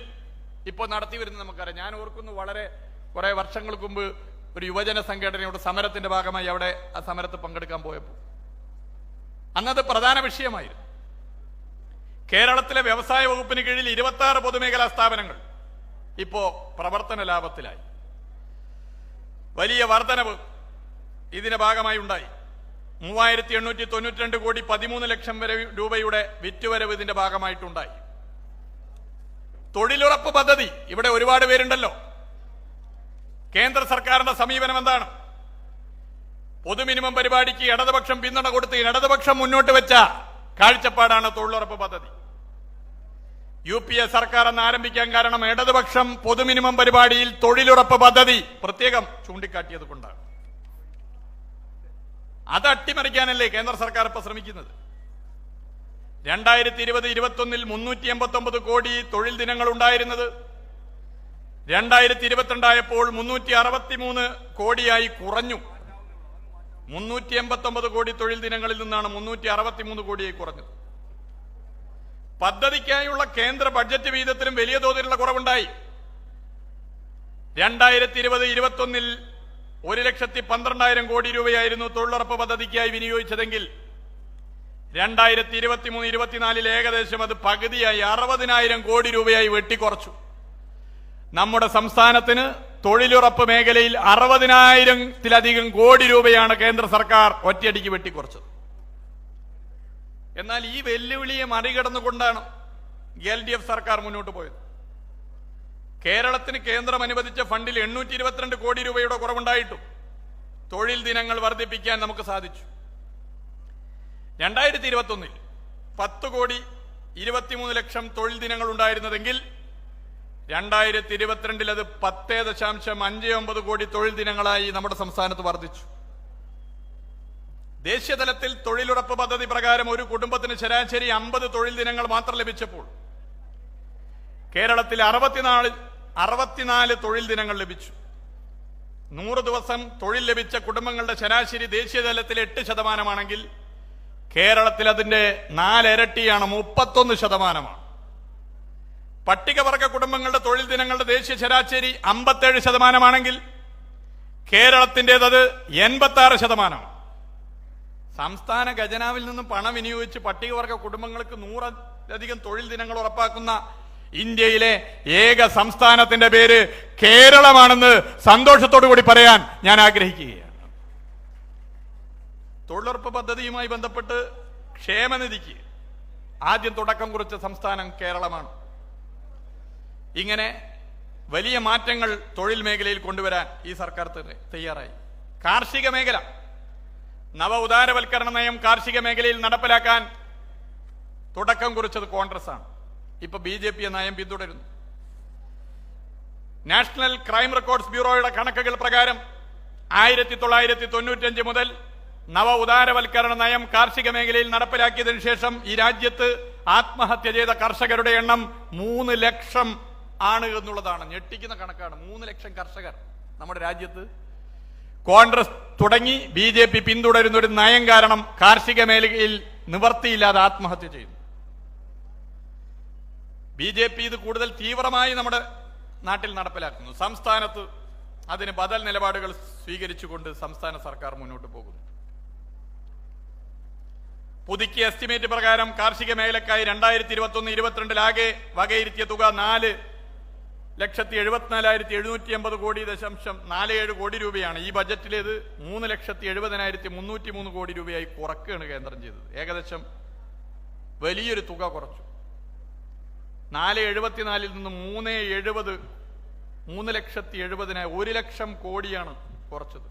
ഇപ്പോൾ നടത്തി വരുന്നത് നമുക്കറിയാം. ഞാൻ ഓർക്കുന്നു, കുറെ വർഷങ്ങൾക്ക് മുമ്പ് ഒരു യുവജന സംഘടനയുടെ സമരത്തിന്റെ ഭാഗമായി അവിടെ ആ സമരത്ത് പങ്കെടുക്കാൻ പോയപ്പോൾ അന്നത് പ്രധാന വിഷയമായിരുന്നു. കേരളത്തിലെ വ്യവസായ വകുപ്പിന് കീഴിൽ 26 പൊതുമേഖലാ സ്ഥാപനങ്ങൾ ഇപ്പോ പ്രവർത്തന ലാഭത്തിലായി. വലിയ വർധനവ് ഇതിന്റെ ഭാഗമായി ഉണ്ടായി. 3892 കോടി 13 ലക്ഷം രൂപയുടെ വിറ്റുവരവ് ഇതിന്റെ ഭാഗമായിട്ടുണ്ടായി. തൊഴിലുറപ്പ് പദ്ധതി, ഇവിടെ ഒരുപാട് പേരുണ്ടല്ലോ. കേന്ദ്ര സർക്കാരിന്റെ സമീപനം എന്താണ്? പൊതുമിനിമം പരിപാടിക്ക് ഇടതുപക്ഷം പിന്തുണ കൊടുത്ത് ഇടതുപക്ഷം മുന്നോട്ട് വെച്ച കാഴ്ചപ്പാടാണ് തൊഴിലുറപ്പ് പദ്ധതി. UPA സർക്കാർ എന്ന് ആരംഭിക്കാൻ കാരണം ഇടതുപക്ഷം പൊതുമിനിമം പരിപാടിയിൽ തൊഴിലുറപ്പ് പദ്ധതി പ്രത്യേകം ചൂണ്ടിക്കാട്ടിയത് കൊണ്ടാണ്. അത് അട്ടിമറിക്കാനല്ലേ കേന്ദ്ര സർക്കാർ ഇപ്പൊ ശ്രമിക്കുന്നത്. 2020-21 389 കോടി തൊഴിൽ ദിനങ്ങൾ ഉണ്ടായിരുന്നത് 2022 ആയപ്പോൾ 363 കോടിയായി കുറഞ്ഞു. 389 കോടി തൊഴിൽ ദിനങ്ങളിൽ നിന്നാണ് 363 കോടിയായി കുറഞ്ഞത്. പദ്ധതിക്കായുള്ള കേന്ദ്ര ബഡ്ജറ്റ് വിഹിതത്തിലും വലിയ തോതിലുള്ള കുറവുണ്ടായി. 2020-21 1,12,000 കോടി രൂപയായിരുന്നു തൊഴിലുറപ്പ് പദ്ധതിക്കായി വിനിയോഗിച്ചതെങ്കിൽ 2023-24 ഏകദേശം അത് പകുതിയായി 60,000 കോടി രൂപയായി വെട്ടിക്കുറച്ചു. നമ്മുടെ സംസ്ഥാനത്തിന് തൊഴിലുറപ്പ് മേഖലയിൽ 60,000-ത്തിലധികം കോടി രൂപയാണ് കേന്ദ്ര സർക്കാർ ഒറ്റയടിക്ക് വെട്ടിക്കുറച്ചത്. എന്നാൽ ഈ വെല്ലുവിളിയെ മറികടന്നുകൊണ്ടാണ് LDF സർക്കാർ മുന്നോട്ട് പോയത്. കേരളത്തിന് കേന്ദ്രം അനുവദിച്ച ഫണ്ടിൽ 822 കോടി രൂപയുടെ കുറവുണ്ടായിട്ടും തൊഴിൽ ദിനങ്ങൾ വർദ്ധിപ്പിക്കാൻ നമുക്ക് സാധിച്ചു. 2021 10 കോടി 23 ലക്ഷം തൊഴിൽ ദിനങ്ങൾ ഉണ്ടായിരുന്നതെങ്കിൽ 2022 അത് 10.59 കോടി തൊഴിൽ ദിനങ്ങളായി നമ്മുടെ സംസ്ഥാനത്ത് വർദ്ധിച്ചു. ദേശീയതലത്തിൽ തൊഴിലുറപ്പ് പദ്ധതി പ്രകാരം ഒരു കുടുംബത്തിന് ശരാശരി 50 തൊഴിൽ ദിനങ്ങൾ മാത്രം ലഭിച്ചപ്പോൾ കേരളത്തിൽ 64 തൊഴിൽ ദിനങ്ങൾ ലഭിച്ചു. 100 ദിവസം തൊഴിൽ ലഭിച്ച കുടുംബങ്ങളുടെ ശരാശരി ദേശീയതലത്തിൽ 8% കേരളത്തിൽ അതിന്റെ 4 ഇരട്ടിയാണ്, 31%. പട്ടികവർഗ കുടുംബങ്ങളുടെ തൊഴിൽ ദിനങ്ങളുടെ ദേശീയ ശരാശരി 57% കേരളത്തിൻ്റെത് 86%. സംസ്ഥാന ഖജനാവിൽ നിന്നും പണം വിനിയോഗിച്ച് പട്ടികവർഗ കുടുംബങ്ങൾക്ക് 100-ലധികം തൊഴിൽ ദിനങ്ങൾ ഉറപ്പാക്കുന്ന ഇന്ത്യയിലെ ഏക സംസ്ഥാനത്തിന്റെ പേര് കേരളമാണെന്ന് സന്തോഷത്തോടു കൂടി പറയാൻ ഞാൻ ആഗ്രഹിക്കുകയാണ്. തൊഴിലുറപ്പ് പദ്ധതിയുമായി ബന്ധപ്പെട്ട് ക്ഷേമനിധിക്ക് ആദ്യം തുടക്കം കുറിച്ച സംസ്ഥാനം കേരളമാണ്. ഇങ്ങനെ വലിയ മാറ്റങ്ങൾ തൊഴിൽ മേഖലയിൽ കൊണ്ടുവരാൻ ഈ സർക്കാർ തയ്യാറായി. കാർഷിക മേഖല, നവ ഉദാരവൽക്കരണ നയം കാർഷിക മേഖലയിൽ നടപ്പിലാക്കാൻ തുടക്കം കുറിച്ചത് കോൺഗ്രസ് ആണ്. ഇപ്പൊ BJP നയം പിന്തുടരുന്നു. നാഷണൽ ക്രൈം റെക്കോർഡ്സ് ബ്യൂറോയുടെ കണക്കുകൾ പ്രകാരം 1995 മുതൽ നവ ഉദാരവൽക്കരണ നയം കാർഷിക മേഖലയിൽ നടപ്പിലാക്കിയതിനു ശേഷം ഈ രാജ്യത്ത് ആത്മഹത്യ ചെയ്ത കർഷകരുടെ എണ്ണം 3 ലക്ഷം ആണ് എന്നുള്ളതാണ്. ഞെട്ടിക്കുന്ന കണക്കാണ്. 3 ലക്ഷം കർഷകർ നമ്മുടെ രാജ്യത്ത്. കോൺഗ്രസ് തുടങ്ങി BJP പിന്തുടരുന്ന ഒരു നയം കാരണം കാർഷിക മേഖലയിൽ നിവർത്തിയില്ലാതെ ആത്മഹത്യ ചെയ്യുന്നു. BJP ഇത് കൂടുതൽ തീവ്രമായി നമ്മുടെ നാട്ടിൽ നടപ്പിലാക്കുന്നു. സംസ്ഥാനത്ത് അതിന് ബദൽ നിലപാടുകൾ സ്വീകരിച്ചുകൊണ്ട് സംസ്ഥാന സർക്കാർ മുന്നോട്ട് പോകുന്നു. പുതുക്കിയ എസ്റ്റിമേറ്റ് പ്രകാരം കാർഷിക മേഖലക്കായി 2021-22 ആകെ വകയിരുത്തിയ തുക 4,74,780 കോടി 0.47 കോടി രൂപയാണ്. ഈ ബജറ്റിലേത് 3,70,303 കോടി രൂപയായി കുറക്കുകയാണ് കേന്ദ്രം ചെയ്തത്. ഏകദേശം വലിയൊരു തുക കുറച്ചു. 4,74 നിന്ന് 3,70, 3,70,000 1 ലക്ഷം കോടിയാണ് കുറച്ചത്.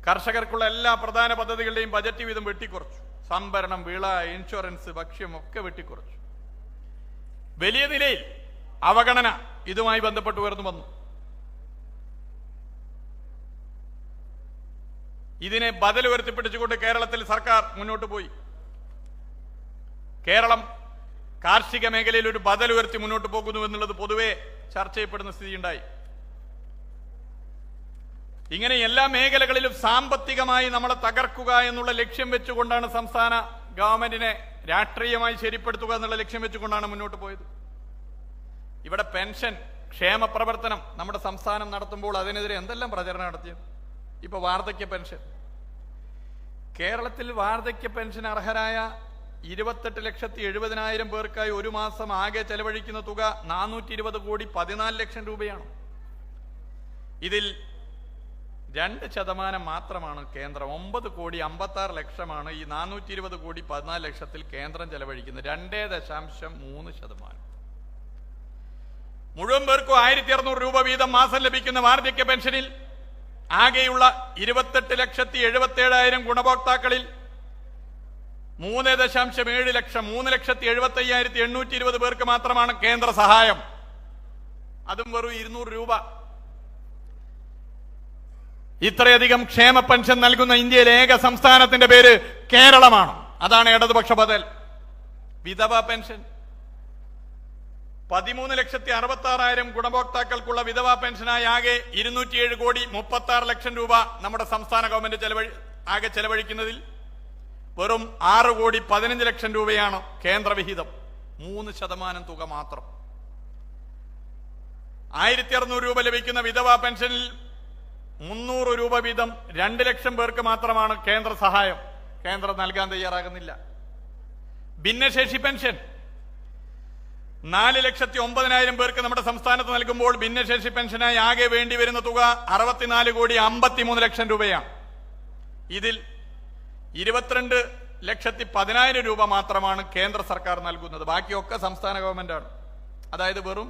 കർഷകർക്കുള്ള എല്ലാ പ്രധാന പദ്ധതികളുടെയും ബജറ്റ് വീതം വെട്ടിക്കുറച്ചു. സംഭരണം, വിള, ഇൻഷുറൻസ്, ഭക്ഷ്യം ഒക്കെ വെട്ടിക്കുറച്ചു. വലിയ നിലയിൽ അവഗണന ഇതുമായി ബന്ധപ്പെട്ട് ഉയർന്നു വന്നു. ഇതിനെ ബദൽ ഉയർത്തിപ്പിടിച്ചുകൊണ്ട് കേരളത്തിൽ സർക്കാർ മുന്നോട്ട് പോയി. കേരളം കാർഷിക മേഖലയിൽ ഒരു ബദൽ ഉയർത്തി മുന്നോട്ട് പോകുന്നു എന്നുള്ളത് പൊതുവെ ചർച്ച ചെയ്യപ്പെടുന്ന സ്ഥിതിയുണ്ടായി. ഇങ്ങനെ എല്ലാ മേഖലകളിലും സാമ്പത്തികമായി നമ്മളെ തകർക്കുക എന്നുള്ള ലക്ഷ്യം വെച്ചുകൊണ്ടാണ് സംസ്ഥാന ഗവൺമെന്റിനെ രാഷ്ട്രീയമായി ശരിപ്പെടുത്തുക എന്നുള്ള ലക്ഷ്യം വെച്ചുകൊണ്ടാണ് മുന്നോട്ട് പോയത്. ഇവിടെ പെൻഷൻ ക്ഷേമ പ്രവർത്തനം നമ്മുടെ സംസ്ഥാനം നടത്തുമ്പോൾ അതിനെതിരെ എന്തെല്ലാം പ്രചരണം നടത്തിയത്. ഇപ്പൊ വാർദ്ധക്യ പെൻഷൻ, കേരളത്തിൽ വാർദ്ധക്യ പെൻഷൻ അർഹരായ 28,70,000 പേർക്കായി ഒരു മാസം ആകെ ചെലവഴിക്കുന്ന തുക 420 കോടി 14 ലക്ഷം രൂപയാണ്. ഇതിൽ 2% മാത്രമാണ് കേന്ദ്രം. 9 കോടി 56 ലക്ഷമാണ് ഈ 420 കോടി 14 ലക്ഷത്തിൽ കേന്ദ്രം ചെലവഴിക്കുന്നത്. 2.3%. മുഴുവൻ പേർക്കും 1,600 രൂപ വീതം മാസം ലഭിക്കുന്ന വാർദ്ധക്യ പെൻഷനിൽ ആകെയുള്ള 28,70,000 ഗുണഭോക്താക്കളിൽ 3.7 ലക്ഷം 3,75,820 പേർക്ക് മാത്രമാണ് കേന്ദ്ര സഹായം. അതും വെറും 200 രൂപ. ഇത്രയധികം ക്ഷേമ പെൻഷൻ നൽകുന്ന ഇന്ത്യയിലെ ഏക സംസ്ഥാനത്തിന്റെ പേര് കേരളമാണ്. അതാണ് ഇടതുപക്ഷ ബദൽ. വിധവ പെൻഷൻ 13,66,000 ഗുണഭോക്താക്കൾക്കുള്ള വിധവാ പെൻഷനായി ആകെ 207 കോടി 36 ലക്ഷം രൂപ നമ്മുടെ സംസ്ഥാന ഗവൺമെന്റ് ആകെ ചെലവഴിക്കുന്നതിൽ വെറും 6 കോടി 15 ലക്ഷം രൂപയാണ് കേന്ദ്ര വിഹിതം. 3% തുക മാത്രം. 1,600 രൂപ ലഭിക്കുന്ന വിധവാ പെൻഷനിൽ 300 രൂപ വീതം 2 ലക്ഷം പേർക്ക് മാത്രമാണ് കേന്ദ്ര സഹായം. കേന്ദ്രം നൽകാൻ തയ്യാറാകുന്നില്ല. ഭിന്നശേഷി പെൻഷൻ 4,09,000 പേർക്ക് നമ്മുടെ സംസ്ഥാനത്ത് നൽകുമ്പോൾ ഭിന്നശേഷി പെൻഷനായി ആകെ വേണ്ടി വരുന്ന തുക 64 കോടി 53 ലക്ഷം രൂപയാണ്. ഇതിൽ 22,10,000 രൂപ മാത്രമാണ് കേന്ദ്ര സർക്കാർ നൽകുന്നത്. ബാക്കിയൊക്കെ സംസ്ഥാന ഗവൺമെന്റാണ്. അതായത് വെറും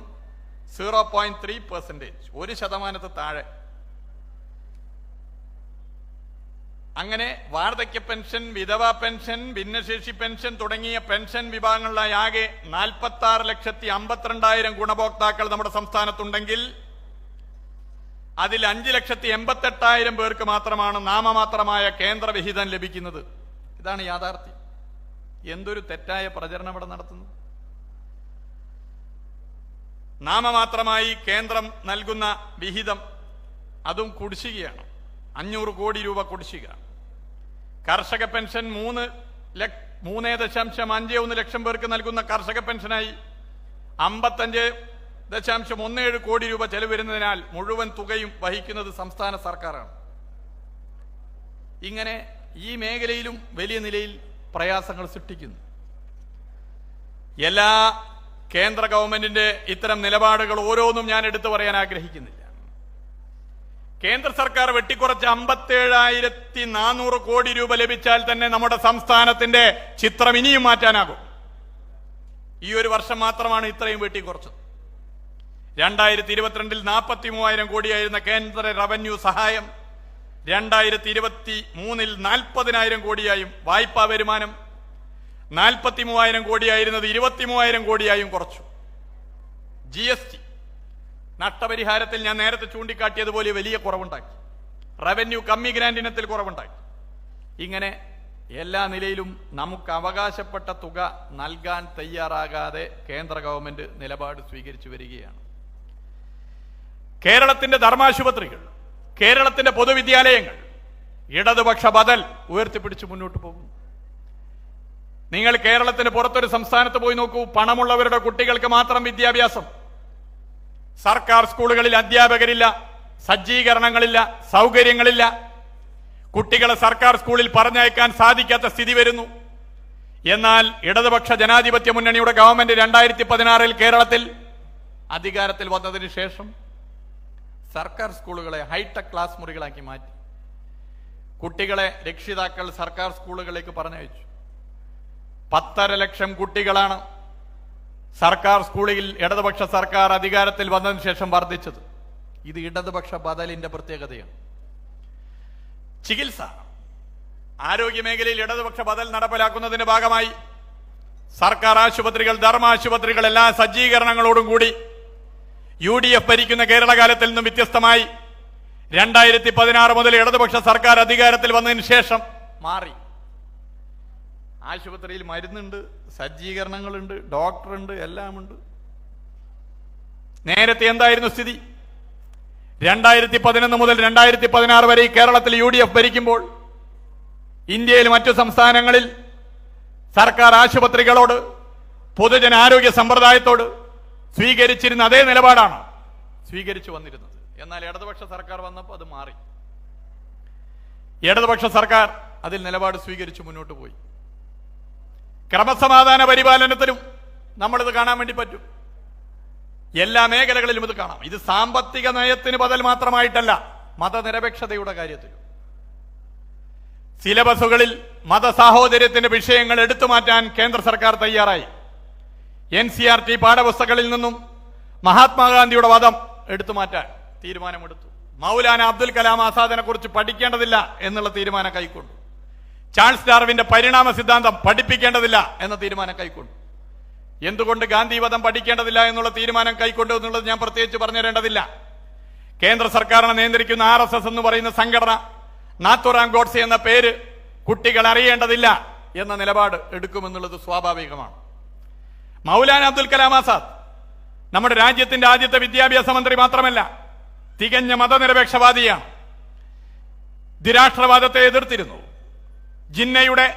0.3%, 1% താഴെ. അങ്ങനെ വാർദ്ധക്യ പെൻഷൻ, വിധവാ പെൻഷൻ, ഭിന്നശേഷി പെൻഷൻ തുടങ്ങിയ പെൻഷൻ വിഭാഗങ്ങളിലായി ആകെ 46,52,000 ഗുണഭോക്താക്കൾ നമ്മുടെ സംസ്ഥാനത്തുണ്ടെങ്കിൽ അതിൽ 5,88,000 പേർക്ക് മാത്രമാണ് നാമമാത്രമായ കേന്ദ്ര വിഹിതം ലഭിക്കുന്നത്. ഇതാണ് യാഥാർത്ഥ്യം. എന്തൊരു തെറ്റായ പ്രചരണം ഇവിടെ നടത്തുന്നു. നാമമാത്രമായി കേന്ദ്രം നൽകുന്ന വിഹിതം അതും കുടിശ്ശികയാണ്. 500 കോടി രൂപ കുടിശ്ശിക. കർഷക പെൻഷൻ 3.51 ലക്ഷം പേർക്ക് നൽകുന്ന കർഷക പെൻഷനായി 55.17 കോടി രൂപ ചെലവ് വരുന്നതിനാൽ മുഴുവൻ തുകയും വഹിക്കുന്നത് സംസ്ഥാന സർക്കാരാണ്. ഇങ്ങനെ ഈ മേഖലയിലും വലിയ നിലയിൽ പ്രയാസങ്ങൾ സൃഷ്ടിക്കുന്നു. എല്ലാ കേന്ദ്ര ഗവൺമെന്റിന്റെ ഇത്തരം നിലപാടുകൾ ഓരോന്നും ഞാൻ എടുത്തു പറയാൻ ആഗ്രഹിക്കുന്നില്ല. കേന്ദ്ര സർക്കാർ വെട്ടിക്കുറച്ച് 57,400 കോടി രൂപ ലഭിച്ചാൽ തന്നെ നമ്മുടെ സംസ്ഥാനത്തിന്റെ ചിത്രം ഇനിയും മാറ്റാനാകും. ഈ ഒരു വർഷം മാത്രമാണ് ഇത്രയും വെട്ടിക്കുറച്ചത്. 2022 43,000 കോടിയായിരുന്ന കേന്ദ്ര റവന്യൂ സഹായം 2023 40,000 കോടിയായും വായ്പാ വരുമാനം 43,000 കോടിയായിരുന്നത് 23,000 കോടിയായും കുറച്ചു. GST നഷ്ടപരിഹാരത്തിൽ ഞാൻ നേരത്തെ ചൂണ്ടിക്കാട്ടിയതുപോലെ വലിയ കുറവുണ്ടാക്കി. റവന്യൂ കമ്മി ഗ്രാന്റ് ഇനത്തിൽ കുറവുണ്ടാക്കി. ഇങ്ങനെ എല്ലാ നിലയിലും നമുക്ക് അവകാശപ്പെട്ട തുക നൽകാൻ തയ്യാറാകാതെ കേന്ദ്ര ഗവൺമെന്റ് നിലപാട് സ്വീകരിച്ചു വരികയാണ്. കേരളത്തിന്റെ ധർമാശുപത്രികൾ, കേരളത്തിന്റെ പൊതുവിദ്യാലയങ്ങൾ ഇടതുപക്ഷ ബദൽ ഉയർത്തിപ്പിടിച്ച് മുന്നോട്ട് പോകുന്നു. നിങ്ങൾ കേരളത്തിന് പുറത്തൊരു സംസ്ഥാനത്ത് പോയി നോക്കൂ. പണമുള്ളവരുടെ കുട്ടികൾക്ക് മാത്രം വിദ്യാഭ്യാസം. സർക്കാർ സ്കൂളുകളിൽ അധ്യാപകരില്ല, സജ്ജീകരണങ്ങളില്ല, സൗകര്യങ്ങളില്ല. കുട്ടികളെ സർക്കാർ സ്കൂളിൽ പറഞ്ഞയക്കാൻ സാധിക്കാത്ത സ്ഥിതി വരുന്നു. എന്നാൽ ഇടതുപക്ഷ ജനാധിപത്യ മുന്നണിയുടെ ഗവൺമെന്റ് 2016 കേരളത്തിൽ അധികാരത്തിൽ വന്നതിന് ശേഷം സർക്കാർ സ്കൂളുകളെ ഹൈടെക് ക്ലാസ് മുറികളാക്കി മാറ്റി. കുട്ടികളെ രക്ഷിതാക്കൾ സർക്കാർ സ്കൂളുകളിലേക്ക് പറഞ്ഞയച്ചു. 10.5 ലക്ഷം കുട്ടികളാണ് സർക്കാർ സ്കൂളിൽ ഇടതുപക്ഷ സർക്കാർ അധികാരത്തിൽ വന്നതിന് ശേഷം വർദ്ധിച്ചത്. ഇത് ഇടതുപക്ഷ ബദലിന്റെ പ്രത്യേകതയാണ്. ചികിത്സ ആരോഗ്യ മേഖലയിൽ ഇടതുപക്ഷ ബദൽ നടപ്പിലാക്കുന്നതിന്റെ ഭാഗമായി സർക്കാർ ആശുപത്രികൾ, ധർമാശുപത്രികൾ എല്ലാ സജ്ജീകരണങ്ങളോടും കൂടി UDF ഭരിക്കുന്ന കേരളകാലത്തിൽ നിന്നും വ്യത്യസ്തമായി 2016 മുതൽ ഇടതുപക്ഷ സർക്കാർ അധികാരത്തിൽ വന്നതിന് ശേഷം മാറി. ആശുപത്രിയിൽ മരുന്നുണ്ട്, സജ്ജീകരണങ്ങളുണ്ട്, ഡോക്ടറുണ്ട്, എല്ലാമുണ്ട്. നേരത്തെ എന്തായിരുന്നു സ്ഥിതി? 2011 മുതൽ 2016 വരെ കേരളത്തിൽ UDF ഭരിക്കുമ്പോൾ ഇന്ത്യയിൽ മറ്റു സംസ്ഥാനങ്ങളിൽ സർക്കാർ ആശുപത്രികളോട്, പൊതുജനാരോഗ്യ സമ്പ്രദായത്തോട് സ്വീകരിച്ചിരുന്ന അതേ നിലപാടാണ് സ്വീകരിച്ചു വന്നിരുന്നത്. എന്നാൽ ഇടതുപക്ഷ സർക്കാർ വന്നപ്പോൾ അത് മാറി. ഇടതുപക്ഷ സർക്കാർ അതിൽ നിലപാട് സ്വീകരിച്ചു മുന്നോട്ട് പോയി. ക്രമസമാധാന പരിപാലനത്തിലും നമ്മളിത് കാണാൻ വേണ്ടി പറ്റും. എല്ലാ മേഖലകളിലും ഇത് കാണാം. ഇത് സാമ്പത്തിക നയത്തിന് ബദൽ മാത്രമായിട്ടല്ല, മതനിരപേക്ഷതയുടെ കാര്യത്തിലും. സിലബസുകളിൽ മതസാഹോദര്യത്തിന്റെ വിഷയങ്ങൾ എടുത്തു മാറ്റാൻ കേന്ദ്ര സർക്കാർ തയ്യാറായി. NCERT പാഠപുസ്തകങ്ങളിൽ നിന്നും മഹാത്മാഗാന്ധിയുടെ വാദം എടുത്തു മാറ്റാൻ തീരുമാനമെടുത്തു. മൗലാന അബ്ദുൽ കലാം ആസാദിനെ കുറിച്ച് പഠിക്കേണ്ടതില്ല എന്നുള്ള തീരുമാനം കൈക്കൊണ്ടു. ചാൾസ് ഡാർവിന്റെ പരിണാമ സിദ്ധാന്തം പഠിപ്പിക്കേണ്ടതില്ല എന്ന തീരുമാനം കൈക്കൊണ്ടു. എന്തുകൊണ്ട് ഗാന്ധിവധം പഠിക്കേണ്ടതില്ല എന്നുള്ള തീരുമാനം കൈക്കൊണ്ടു എന്നുള്ളത് ഞാൻ പ്രത്യേകിച്ച് പറഞ്ഞു തരേണ്ടതില്ല. കേന്ദ്ര സർക്കാരിനെ നിയന്ത്രിക്കുന്ന RSS എന്ന് പറയുന്ന സംഘടന നാഥുറാം ഗോഡ്സെ എന്ന പേര് കുട്ടികൾ അറിയേണ്ടതില്ല എന്ന നിലപാട് എടുക്കുമെന്നുള്ളത് സ്വാഭാവികമാണ്. മൗലാന അബ്ദുൽ കലാം ആസാദ് നമ്മുടെ രാജ്യത്തിന്റെ ആദ്യത്തെ വിദ്യാഭ്യാസ മന്ത്രി മാത്രമല്ല, തികഞ്ഞ മതനിരപേക്ഷവാദിയാണ്. ദ്വിരാഷ്ട്രവാദത്തെ എതിർത്തിരുന്നു. ജിന്നയുടെ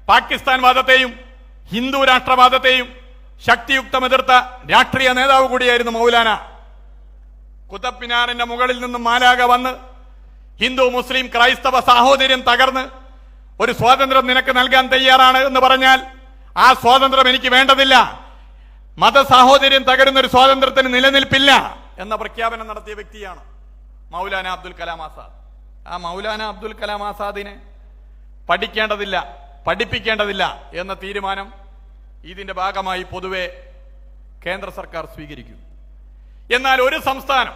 പാകിസ്ഥാൻ വാദത്തെയും ഹിന്ദു രാഷ്ട്രവാദത്തെയും ശക്തിയുക്തം എതിർത്ത രാഷ്ട്രീയ നേതാവ് കൂടിയായിരുന്നു മൗലാന. കുതബ് മിനാറിന്റെ മുകളിൽ നിന്നും മാലാക വന്ന് ഹിന്ദു മുസ്ലിം ക്രൈസ്തവ സാഹോദര്യം തകർന്ന് ഒരു സ്വാതന്ത്ര്യം നിനക്ക് നൽകാൻ തയ്യാറാണ് എന്ന് പറഞ്ഞാൽ ആ സ്വാതന്ത്ര്യം എനിക്ക് വേണ്ടതില്ല, മതസാഹോദര്യം തകരുന്ന ഒരു സ്വാതന്ത്ര്യത്തിന് നിലനിൽപ്പില്ല എന്ന പ്രഖ്യാപനം നടത്തിയ വ്യക്തിയാണ് മൗലാന അബ്ദുൽ കലാം ആസാദ്. ആ മൗലാന അബ്ദുൽ കലാം ആസാദിനെ പഠിക്കേണ്ടതില്ല, പഠിപ്പിക്കേണ്ടതില്ല എന്ന തീരുമാനം ഇതിന്റെ ഭാഗമായി പൊതുവെ കേന്ദ്ര സർക്കാർ സ്വീകരിക്കും. എന്നാൽ ഒരു സംസ്ഥാനം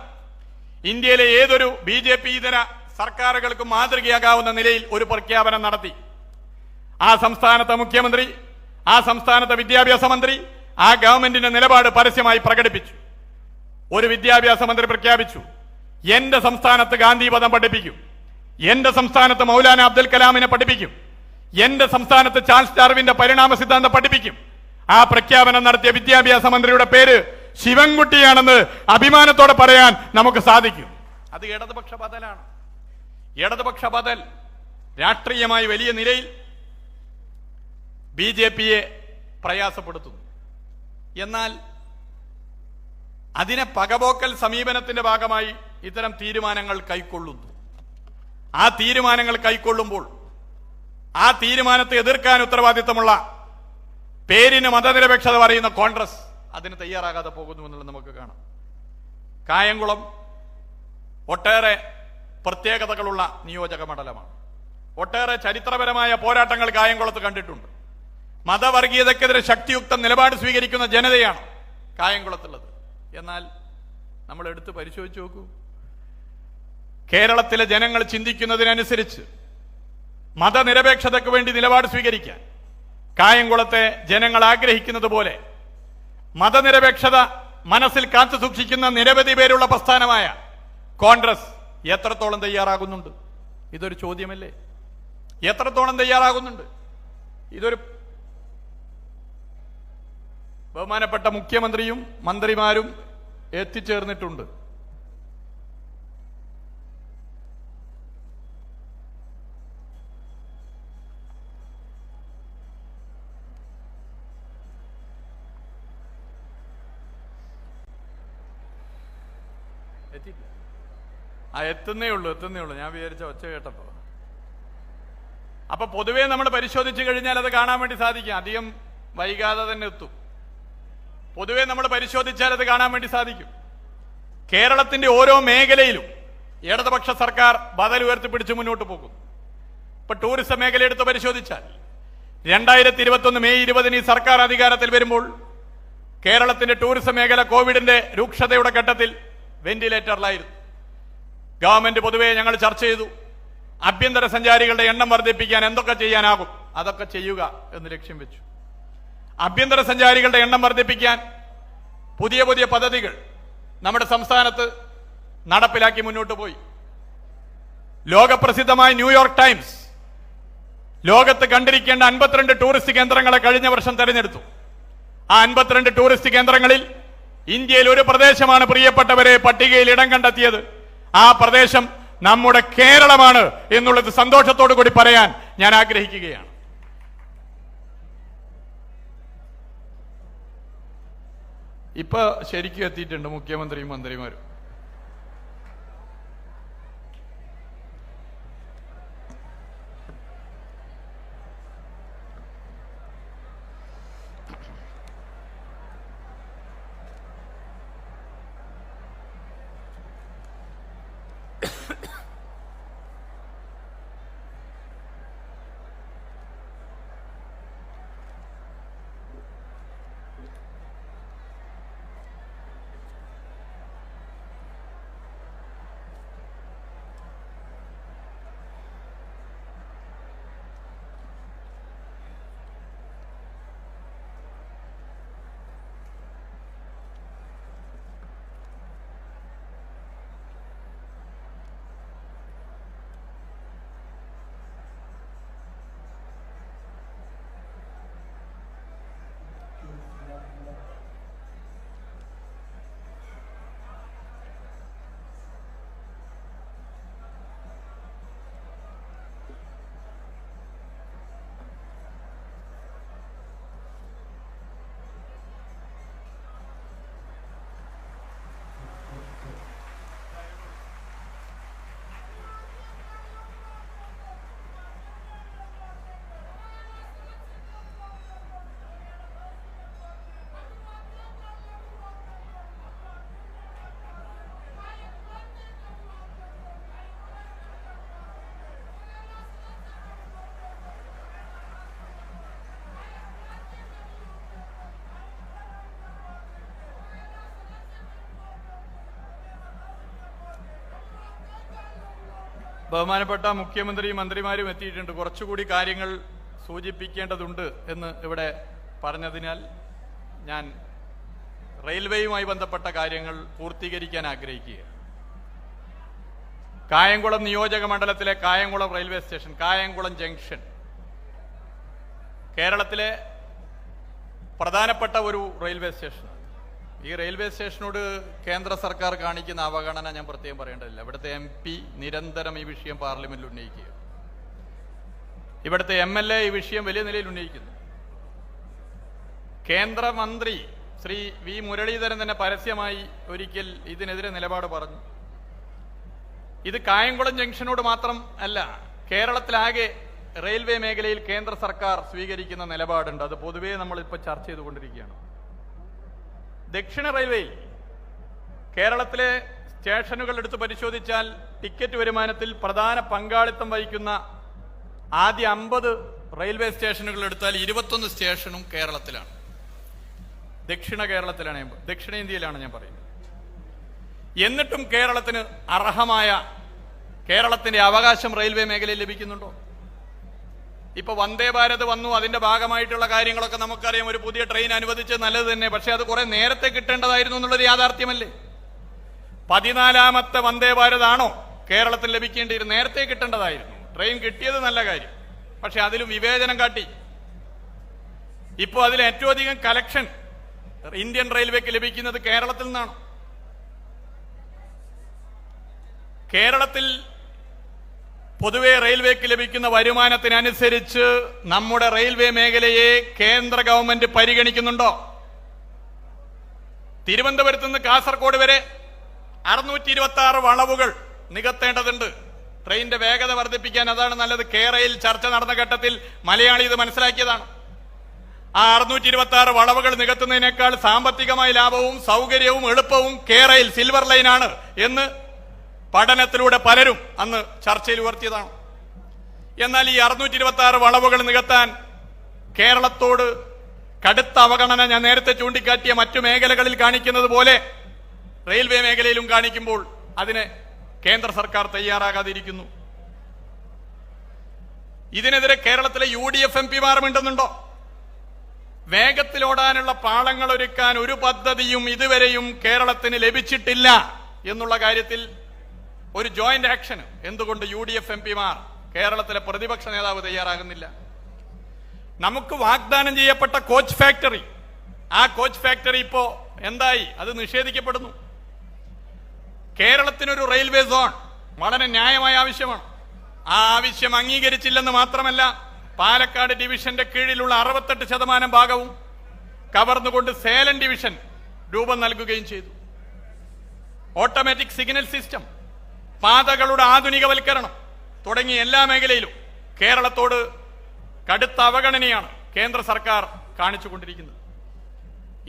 ഇന്ത്യയിലെ ഏതൊരു BJP ഇതര സർക്കാരുകൾക്കും മാതൃകയാകാവുന്ന നിലയിൽ ഒരു പ്രഖ്യാപനം നടത്തി. ആ സംസ്ഥാനത്തെ മുഖ്യമന്ത്രി, ആ സംസ്ഥാനത്തെ വിദ്യാഭ്യാസ മന്ത്രി ആ ഗവൺമെന്റിന്റെ നിലപാട് പരസ്യമായി പ്രകടിപ്പിച്ചു. ഒരു വിദ്യാഭ്യാസ മന്ത്രി പ്രഖ്യാപിച്ചു, എന്റെ സംസ്ഥാനത്ത് ഗാന്ധിവധം പഠിപ്പിക്കും, എന്റെ സംസ്ഥാനത്ത് മൗലാന അബ്ദുൽ കലാമിനെ പഠിപ്പിക്കും, എന്റെ സംസ്ഥാനത്ത് ചാൾസ് ഡാർവിന്റെ പരിണാമ സിദ്ധാന്തം പഠിപ്പിക്കും. ആ പ്രഖ്യാപനം നടത്തിയ വിദ്യാഭ്യാസ മന്ത്രിയുടെ പേര് ശിവൻകുട്ടിയാണെന്ന് അഭിമാനത്തോടെ പറയാൻ നമുക്ക് സാധിക്കും. അത് ഇടതുപക്ഷ ബദലാണ്. ഇടതുപക്ഷ ബദൽ രാഷ്ട്രീയമായി വലിയ നിലയിൽ BJPയെ പ്രയാസപ്പെടുത്തുന്നു. എന്നാൽ അതിനെ പകപോക്കൽ സമീപനത്തിന്റെ ഭാഗമായി ഇത്തരം തീരുമാനങ്ങൾ കൈക്കൊള്ളുന്നു. ആ തീരുമാനങ്ങൾ കൈക്കൊള്ളുമ്പോൾ ആ തീരുമാനത്തെ എതിർക്കാൻ ഉത്തരവാദിത്തമുള്ള പേരിന് മതനിരപേക്ഷത പറയുന്ന കോൺഗ്രസ് അതിന് തയ്യാറാകാതെ പോകുന്നു എന്നുള്ളത് നമുക്ക് കാണാം. കായംകുളം ഒട്ടേറെ പ്രത്യേകതകളുള്ള നിയോജക മണ്ഡലമാണ്. ഒട്ടേറെ ചരിത്രപരമായ പോരാട്ടങ്ങൾ കായംകുളത്ത് കണ്ടിട്ടുണ്ട്. മതവർഗീയതക്കെതിരെ ശക്തിയുക്തം നിലപാട് സ്വീകരിക്കുന്ന ജനതയാണ് കായംകുളത്തുള്ളത്. എന്നാൽ നമ്മൾ എടുത്ത് പരിശോധിച്ച് നോക്കൂ, കേരളത്തിലെ ജനങ്ങൾ ചിന്തിക്കുന്നതിനനുസരിച്ച് മതനിരപേക്ഷതയ്ക്ക് വേണ്ടി നിലപാട് സ്വീകരിക്കാൻ കായംകുളത്തെ ജനങ്ങൾ ആഗ്രഹിക്കുന്നത് പോലെ മതനിരപേക്ഷത മനസ്സിൽ കാത്തു സൂക്ഷിക്കുന്ന നിരവധി പേരുള്ള പ്രസ്ഥാനമായ കോൺഗ്രസ് എത്രത്തോളം തയ്യാറാകുന്നുണ്ട്? ഇതൊരു ചോദ്യമല്ലേ? എത്രത്തോളം തയ്യാറാകുന്നുണ്ട്? ഇതൊരു ബഹുമാനപ്പെട്ട മുഖ്യമന്ത്രിയും മന്ത്രിമാരും എത്തിച്ചേർന്നിട്ടുണ്ട്. എത്തുന്നേ ഉള്ളൂ. ഞാൻ വിചാരിച്ച ഒച്ച കേട്ടപ്പോ. അപ്പൊ പൊതുവേ നമ്മൾ പരിശോധിച്ചു കഴിഞ്ഞാൽ അത് കാണാൻ വേണ്ടി സാധിക്കും. അധികം വൈകാതെ തന്നെ എത്തും. പൊതുവേ നമ്മൾ പരിശോധിച്ചാൽ അത് കാണാൻ വേണ്ടി സാധിക്കും. കേരളത്തിന്റെ ഓരോ മേഖലയിലും ഇടതുപക്ഷ സർക്കാർ ബദൽ ഉയർത്തിപ്പിടിച്ച് മുന്നോട്ട് പോകും. ഇപ്പൊ ടൂറിസം മേഖല എടുത്ത് പരിശോധിച്ചാൽ 2021 മെയ് 20 ഈ സർക്കാർ അധികാരത്തിൽ വരുമ്പോൾ കേരളത്തിന്റെ ടൂറിസം മേഖല കോവിഡിന്റെ രൂക്ഷതയുടെ ഘട്ടത്തിൽ വെന്റിലേറ്ററിലായിരുന്നു. ഗവൺമെന്റ് പൊതുവെ ഞങ്ങൾ ചർച്ച ചെയ്തു. ആഭ്യന്തര സഞ്ചാരികളുടെ എണ്ണം വർദ്ധിപ്പിക്കാൻ എന്തൊക്കെ ചെയ്യാനാകും അതൊക്കെ ചെയ്യുക എന്ന് ലക്ഷ്യം വെച്ചു. ആഭ്യന്തര സഞ്ചാരികളുടെ എണ്ണം വർദ്ധിപ്പിക്കാൻ പുതിയ പുതിയ പദ്ധതികൾ നമ്മുടെ സംസ്ഥാനത്ത് നടപ്പിലാക്കി മുന്നോട്ട് പോയി. ലോകപ്രസിദ്ധമായ ന്യൂയോർക്ക് ടൈംസ് ലോകത്ത് കണ്ടിരിക്കേണ്ട 52 ടൂറിസ്റ്റ് കേന്ദ്രങ്ങളെ കഴിഞ്ഞ വർഷം തെരഞ്ഞെടുത്തു. ആ 52 ടൂറിസ്റ്റ് കേന്ദ്രങ്ങളിൽ ഇന്ത്യയിൽ ഒരു പ്രദേശമാണ് പ്രിയപ്പെട്ടവരെ പട്ടികയിൽ ഇടം കണ്ടെത്തിയത്. ആ പ്രദേശം നമ്മുടെ കേരളമാണ് എന്നുള്ളത് സന്തോഷത്തോടു കൂടി പറയാൻ ഞാൻ ആഗ്രഹിക്കുകയാണ്. ഇപ്പൊ ശരിക്കും എത്തിയിട്ടുണ്ട് മുഖ്യമന്ത്രിയും മന്ത്രിമാരും. ബഹുമാനപ്പെട്ട മുഖ്യമന്ത്രിയും മന്ത്രിമാരും എത്തിയിട്ടുണ്ട്. കുറച്ചുകൂടി കാര്യങ്ങൾ സൂചിപ്പിക്കേണ്ടതുണ്ട് എന്ന് ഇവിടെ പറഞ്ഞതിനാൽ ഞാൻ റെയിൽവേയുമായി ബന്ധപ്പെട്ട കാര്യങ്ങൾ പൂർത്തീകരിക്കാൻ ആഗ്രഹിക്കുക. കായംകുളം നിയോജക മണ്ഡലത്തിലെ Kayamkulam railway station, Kayamkulam junction കേരളത്തിലെ പ്രധാനപ്പെട്ട ഒരു റെയിൽവേ സ്റ്റേഷനാണ്. ഈ റെയിൽവേ സ്റ്റേഷനോട് കേന്ദ്ര സർക്കാർ കാണിക്കുന്ന അവഗണന ഞാൻ പ്രത്യേകം പറയേണ്ടതില്ല. ഇവിടുത്തെ MP നിരന്തരം ഈ വിഷയം പാർലമെന്റിൽ ഉന്നയിക്കുക, ഇവിടുത്തെ MLA ഈ വിഷയം വലിയ നിലയിൽ ഉന്നയിക്കുന്നു. കേന്ദ്രമന്ത്രി ശ്രീ V മുരളീധരൻ തന്നെ പരസ്യമായി ഒരിക്കൽ ഇതിനെതിരെ നിലപാട് പറഞ്ഞു. ഇത് കായംകുളം ജംഗ്ഷനോട് മാത്രം അല്ല, കേരളത്തിലാകെ റെയിൽവേ മേഖലയിൽ കേന്ദ്ര സർക്കാർ സ്വീകരിക്കുന്ന നിലപാടുണ്ട്. അത് പൊതുവേ നമ്മളിപ്പോൾ ചർച്ച ചെയ്തുകൊണ്ടിരിക്കുകയാണ്. ദക്ഷിണ റെയിൽവേയിൽ കേരളത്തിലെ സ്റ്റേഷനുകൾ എടുത്ത് പരിശോധിച്ചാൽ ടിക്കറ്റ് വരുമാനത്തിൽ പ്രധാന പങ്കാളിത്തം വഹിക്കുന്ന ആദ്യ 50 റെയിൽവേ സ്റ്റേഷനുകൾ എടുത്താൽ 21 സ്റ്റേഷനും കേരളത്തിലാണ്. ദക്ഷിണ കേരളത്തിലാണ്, ദക്ഷിണേന്ത്യയിലാണ് ഞാൻ പറയുന്നത്. എന്നിട്ടും കേരളത്തിന് അർഹമായ കേരളത്തിന്റെ അവകാശം റെയിൽവേ മേഖലയിൽ ലഭിക്കുന്നുണ്ടോ? ഇപ്പൊ വന്ദേ ഭാരത് വന്നു, അതിന്റെ ഭാഗമായിട്ടുള്ള കാര്യങ്ങളൊക്കെ നമുക്കറിയാം. ഒരു പുതിയ ട്രെയിൻ അനുവദിച്ചത് നല്ലത് തന്നെ, പക്ഷെ അത് കുറെ നേരത്തെ കിട്ടേണ്ടതായിരുന്നു എന്നുള്ളൊരു യാഥാർത്ഥ്യമല്ലേ? 14ാമത്തെ വന്ദേ ഭാരത് ആണോ കേരളത്തിൽ ലഭിക്കേണ്ടിയിരുന്നത്? നേരത്തെ കിട്ടേണ്ടതായിരുന്നു. ട്രെയിൻ കിട്ടിയത് നല്ല കാര്യം, പക്ഷെ അതിലും വിവേചനം കാട്ടി. ഇപ്പോൾ അതിൽ ഏറ്റവും അധികം കലക്ഷൻ ഇന്ത്യൻ റെയിൽവേക്ക് ലഭിക്കുന്നത് കേരളത്തിൽ നിന്നാണ്. കേരളത്തിൽ പൊതുവെ റെയിൽവേക്ക് ലഭിക്കുന്ന വരുമാനത്തിനനുസരിച്ച് നമ്മുടെ റെയിൽവേ മേഖലയെ കേന്ദ്ര ഗവൺമെന്റ് പരിഗണിക്കുന്നുണ്ടോ? തിരുവനന്തപുരത്ത് നിന്ന് കാസർഗോഡ് വരെ 626 വളവുകൾ നികത്തേണ്ടതുണ്ട്. ട്രെയിനിന്റെ വേഗത വർദ്ധിപ്പിക്കാൻ അതാണ് നല്ലത്. കേരളയിൽ ചർച്ച നടന്ന ഘട്ടത്തിൽ മലയാളി ഇത് മനസ്സിലാക്കിയതാണ്. ആ 626 വളവുകൾ നികത്തുന്നതിനേക്കാൾ സാമ്പത്തികമായ ലാഭവും സൗകര്യവും എളുപ്പവും കേരളയിൽ സിൽവർ ലൈനാണ് എന്ന് പഠനത്തിലൂടെ പലരും അന്ന് ചർച്ചയിൽ ഉയർത്തിയതാണ്. എന്നാൽ ഈ 626 വളവുകൾ നികത്താൻ കേരളത്തോട് കടുത്ത അവഗണന ഞാൻ നേരത്തെ ചൂണ്ടിക്കാട്ടിയ മറ്റു മേഖലകളിൽ കാണിക്കുന്നത് പോലെ റെയിൽവേ മേഖലയിലും കാണിക്കുമ്പോൾ അതിന് കേന്ദ്ര സർക്കാർ തയ്യാറാകാതിരിക്കുന്നു. ഇതിനെതിരെ കേരളത്തിലെ UDF MP-മാർ മിണ്ടുന്നുണ്ടോ? വേഗത്തിലോടാനുള്ള പാളങ്ങൾ ഒരുക്കാൻ ഒരു പദ്ധതിയും ഇതുവരെയും കേരളത്തിന് ലഭിച്ചിട്ടില്ല എന്നുള്ള കാര്യത്തിൽ ഒരു ജോയിന്റ് ആക്ഷൻ എന്തുകൊണ്ട് UDF MP-മാർ കേരളത്തിലെ പ്രതിപക്ഷ നേതാവ് തയ്യാറാകുന്നില്ല? നമുക്ക് വാഗ്ദാനം ചെയ്യപ്പെട്ട കോച്ച് ഫാക്ടറി, ആ കോച്ച് ഫാക്ടറി ഇപ്പോ എന്തായി? അത് നിഷേധിക്കപ്പെടുന്നു. കേരളത്തിനൊരു റെയിൽവേ സോൺ വളരെ ന്യായമായ ആവശ്യമാണ്. ആ ആവശ്യം അംഗീകരിച്ചില്ലെന്ന് മാത്രമല്ല, പാലക്കാട് ഡിവിഷന്റെ കീഴിലുള്ള 68% ഭാഗവും കവർന്നുകൊണ്ട് സേലം ഡിവിഷൻ രൂപം നൽകുകയും ചെയ്തു. ഓട്ടോമാറ്റിക് സിഗ്നൽ സിസ്റ്റം, പാതകളുടെ ആധുനികവൽക്കരണം തുടങ്ങിയ എല്ലാ മേഖലയിലും കേരളത്തോട് കടുത്ത അവഗണനയാണ് കേന്ദ്ര സർക്കാർ കാണിച്ചുകൊണ്ടിരിക്കുന്നത്.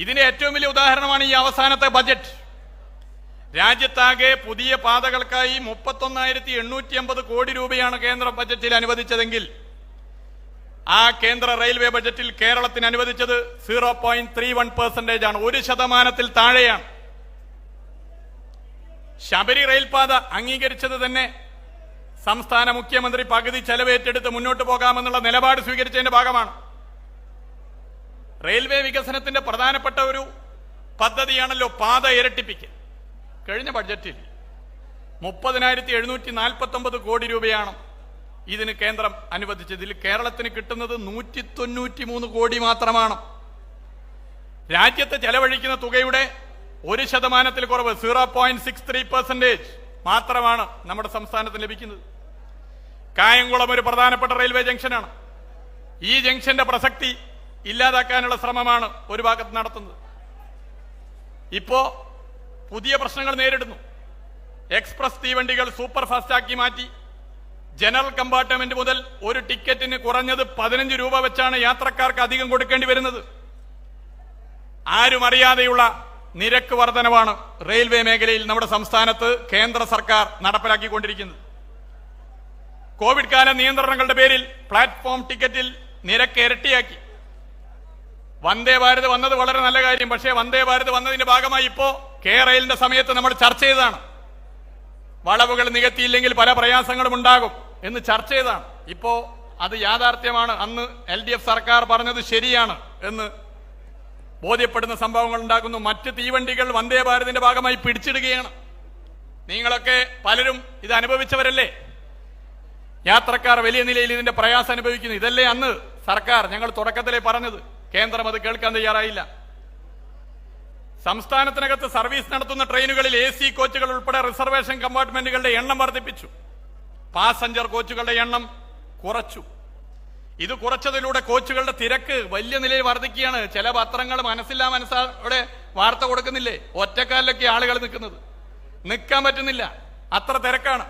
ഇതിന്റെ ഏറ്റവും വലിയ ഉദാഹരണമാണ് ഈ അവസാനത്തെ ബജറ്റ്. രാജ്യത്താകെ പുതിയ പാതകൾക്കായി 31,850 കോടി രൂപയാണ് കേന്ദ്ര ബജറ്റിൽ അനുവദിച്ചതെങ്കിൽ ആ കേന്ദ്ര റെയിൽവേ ബജറ്റിൽ കേരളത്തിന് അനുവദിച്ചത് 0.31% ആണ്. 1% താഴെയാണ്. ശബരി റെയിൽപാത അംഗീകരിച്ചത് തന്നെ സംസ്ഥാന മുഖ്യമന്ത്രി പകുതി ചെലവേറ്റെടുത്ത് മുന്നോട്ട് പോകാമെന്നുള്ള നിലപാട് സ്വീകരിച്ചതിന്റെ ഭാഗമാണ്. റെയിൽവേ വികസനത്തിന്റെ പ്രധാനപ്പെട്ട ഒരു പദ്ധതിയാണല്ലോ പാത ഇരട്ടിപ്പിക്കൽ. കഴിഞ്ഞ ബഡ്ജറ്റിൽ 30,749 കോടി രൂപയാണ് ഇതിന് കേന്ദ്രം അനുവദിച്ചത്. ഇതിൽ കേരളത്തിന് കിട്ടുന്നത് 193 കോടി മാത്രമാണ്. രാജ്യത്ത് ചെലവഴിക്കുന്ന തുകയുടെ 1% കുറവ്, 0.63% മാത്രമാണ് നമ്മുടെ സംസ്ഥാനത്തിന് ലഭിക്കുന്നത്. കായംകുളം ഒരു പ്രധാനപ്പെട്ട റെയിൽവേ ജംഗ്ഷനാണ്. ഈ ജംഗ്ഷന്റെ പ്രസക്തി ഇല്ലാതാക്കാനുള്ള ശ്രമമാണ് ഒരു ഭാഗത്ത് നടത്തുന്നത്. ഇപ്പോ പുതിയ പ്രശ്നങ്ങൾ നേരിടുന്നു. എക്സ്പ്രസ് തീവണ്ടികൾ സൂപ്പർ ഫാസ്റ്റ് ആക്കി മാറ്റി. ജനറൽ കമ്പാർട്ട്മെന്റ് മുതൽ ഒരു ടിക്കറ്റിന് കുറഞ്ഞത് 15 രൂപ വെച്ചാണ് യാത്രക്കാർക്ക് അധികം കൊടുക്കേണ്ടി വരുന്നത്. ആരും അറിയാതെയുള്ള നിരക്ക് വർധനവാണ് റെയിൽവേ മേഖലയിൽ നമ്മുടെ സംസ്ഥാനത്ത് കേന്ദ്ര സർക്കാർ നടപ്പിലാക്കിക്കൊണ്ടിരിക്കുന്നത്. കോവിഡ് കാല നിയന്ത്രണങ്ങളുടെ പേരിൽ പ്ലാറ്റ്ഫോം ടിക്കറ്റിൽ നിരക്ക് ഇരട്ടിയാക്കി. വന്ദേ ഭാരത് വന്നത് വളരെ നല്ല കാര്യം. പക്ഷേ വന്ദേ ഭാരത് വന്നതിന്റെ ഭാഗമായി ഇപ്പോ റെയിലിന്റെ സമയത്ത് നമ്മൾ ചർച്ച ചെയ്തതാണ്. വളവുകൾ നികത്തിയില്ലെങ്കിൽ പല പ്രയാസങ്ങളും ഉണ്ടാകും എന്ന് ചർച്ച ചെയ്തതാണ്. ഇപ്പോ അത് യാഥാർത്ഥ്യമാണ്. അന്ന് LDF സർക്കാർ പറഞ്ഞത് ശരിയാണ് എന്ന് ബോധ്യപ്പെടുന്ന സംഭവങ്ങൾ ഉണ്ടാകുന്നു. മറ്റ് തീവണ്ടികൾ വന്ദേ ഭാരതിന്റെ ഭാഗമായി പിടിച്ചിടുകയാണ്. നിങ്ങളൊക്കെ പലരും ഇത് അനുഭവിച്ചവരല്ലേ? യാത്രക്കാർ വലിയ നിലയിൽ ഇതിന്റെ പ്രയാസം അനുഭവിക്കുന്നു. ഇതല്ലേ അന്ന് സർക്കാർ ഞങ്ങൾ തുടക്കത്തിലേ പറഞ്ഞത്? കേന്ദ്രം അത് കേൾക്കാൻ തയ്യാറായില്ല. സംസ്ഥാനത്തിനകത്ത് സർവീസ് നടത്തുന്ന ട്രെയിനുകളിൽ AC കോച്ചുകൾ ഉൾപ്പെടെ റിസർവേഷൻ കമ്പാർട്ട്മെന്റുകളുടെ എണ്ണം വർദ്ധിപ്പിച്ചു. പാസഞ്ചർ കോച്ചുകളുടെ എണ്ണം കുറച്ചു. ഇത് കുറച്ചതിലൂടെ കോച്ചുകളുടെ തിരക്ക് വലിയ നിലയിൽ വർദ്ധിക്കുകയാണ്. ചില പത്രങ്ങൾ മനസ്സോടെ വാർത്ത കൊടുക്കുന്നില്ലേ? ഒറ്റക്കാലിലൊക്കെ ആളുകൾ നിൽക്കാൻ പറ്റുന്നില്ല, അത്ര തിരക്കാണ്,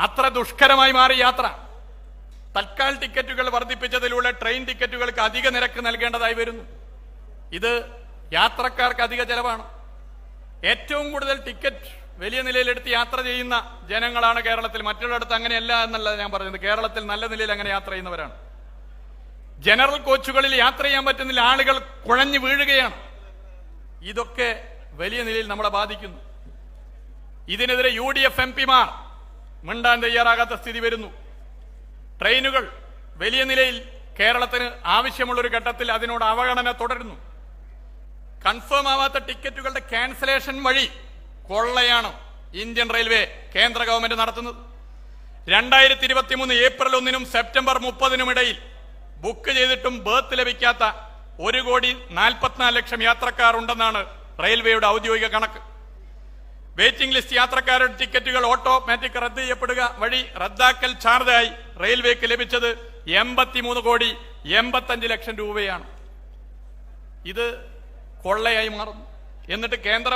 അത്ര ദുഷ്കരമായി മാറി യാത്ര. തൽക്കാൽ ടിക്കറ്റുകൾ വർദ്ധിപ്പിച്ചതിലൂടെ ട്രെയിൻ ടിക്കറ്റുകൾക്ക് അധിക നിരക്ക് നൽകേണ്ടതായി വരുന്നു. ഇത് യാത്രക്കാർക്ക് അധിക ചെലവാണ്. ഏറ്റവും കൂടുതൽ ടിക്കറ്റ് വലിയ നിലയിലെടുത്ത് യാത്ര ചെയ്യുന്ന ജനങ്ങളാണ് കേരളത്തിൽ. മറ്റുള്ളിടത്ത് അങ്ങനെയല്ല എന്നല്ല ഞാൻ പറഞ്ഞത്. കേരളത്തിൽ നല്ല നിലയിൽ അങ്ങനെ യാത്ര ചെയ്യുന്നവരാണ്. ജനറൽ കോച്ചുകളിൽ യാത്ര ചെയ്യാൻ പറ്റുന്നില്ല, ആളുകൾ കുഴഞ്ഞു വീഴുകയാണ്. ഇതൊക്കെ വലിയ നിലയിൽ നമ്മളെ ബാധിക്കുന്നു. ഇതിനെതിരെ UDF MP-മാർ മിണ്ടാൻ തയ്യാറാകാത്ത സ്ഥിതി വരുന്നു. ട്രെയിനുകൾ വലിയ നിലയിൽ കേരളത്തിന് ആവശ്യമുള്ളൊരു ഘട്ടത്തിൽ അതിനോട് അവഗണന തുടരുന്നു. കൺഫേം ആവാത്ത ടിക്കറ്റുകളുടെ ക്യാൻസലേഷൻ വഴി കൊള്ളയാണ് ഇന്ത്യൻ റെയിൽവേ കേന്ദ്ര ഗവൺമെന്റ് നടത്തുന്നത്. 2023 ഏപ്രിൽ 1-നും സെപ്റ്റംബർ 30-നും ഇടയിൽ ബുക്ക് ചെയ്തിട്ടും ബർത്ത് ലഭിക്കാത്ത 1,44,00,000 യാത്രക്കാർ ഉണ്ടെന്നാണ് റെയിൽവേയുടെ ഔദ്യോഗിക കണക്ക്. വെയിറ്റിംഗ് ലിസ്റ്റ് യാത്രക്കാരുടെ ടിക്കറ്റുകൾ ഓട്ടോമാറ്റിക് റദ്ദ് ചെയ്യപ്പെടുക വഴി റദ്ദാക്കൽ ചാർജായി റെയിൽവേക്ക് ലഭിച്ചത് 83,85,00,000 രൂപയാണ്. ഇത് കൊള്ളയായി മാറുന്നു. എന്നിട്ട് കേന്ദ്ര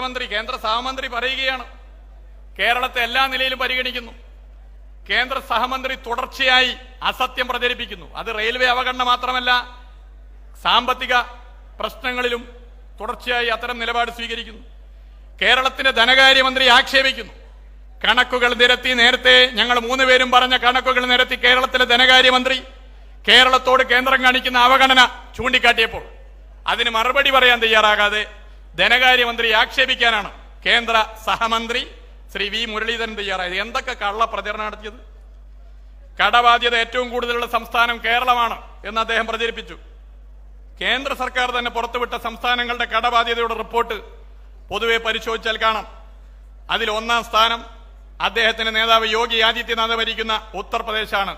സഹമന്ത്രി പറയുകയാണ് കേരളത്തെ എല്ലാ നിലയിലും പരിഗണിക്കുന്നു. കേന്ദ്ര സഹമന്ത്രി തുടർച്ചയായി അസത്യം പ്രചരിപ്പിക്കുന്നു. അത് റെയിൽവേ അവഗണന മാത്രമല്ല, സാമ്പത്തിക പ്രശ്നങ്ങളിലും തുടർച്ചയായി അത്തരം നിലപാട് സ്വീകരിക്കുന്നു. കേരളത്തിന്റെ ധനകാര്യമന്ത്രി ആക്ഷേപിക്കുന്നു. കണക്കുകൾ നിരത്തി, നേരത്തെ ഞങ്ങൾ 3 പേരും പറഞ്ഞ കണക്കുകൾ നിരത്തി കേരളത്തിലെ ധനകാര്യമന്ത്രി കേരളത്തോട് കേന്ദ്രം കാണിക്കുന്ന അവഗണന ചൂണ്ടിക്കാട്ടിയപ്പോൾ അതിന് മറുപടി പറയാൻ തയ്യാറാകാതെ ധനകാര്യമന്ത്രി ആക്ഷേപിക്കാനാണ് കേന്ദ്ര സഹമന്ത്രി ശ്രീ V. മുരളീധരൻ തയ്യാറായത്. എന്തൊക്കെ കള്ള പ്രചരണം നടത്തിയത്! കടബാധ്യത ഏറ്റവും കൂടുതലുള്ള സംസ്ഥാനം കേരളമാണ് എന്ന് അദ്ദേഹം പ്രചരിപ്പിച്ചു. കേന്ദ്ര സർക്കാർ തന്നെ പുറത്തുവിട്ട സംസ്ഥാനങ്ങളുടെ കടബാധ്യതയുടെ റിപ്പോർട്ട് പൊതുവെ പരിശോധിച്ചാൽ കാണാം. അതിൽ ഒന്നാം സ്ഥാനം അദ്ദേഹത്തിന്റെ നേതാവ് യോഗി ആദിത്യനാഥ് ഭരിക്കുന്ന ഉത്തർപ്രദേശാണ്.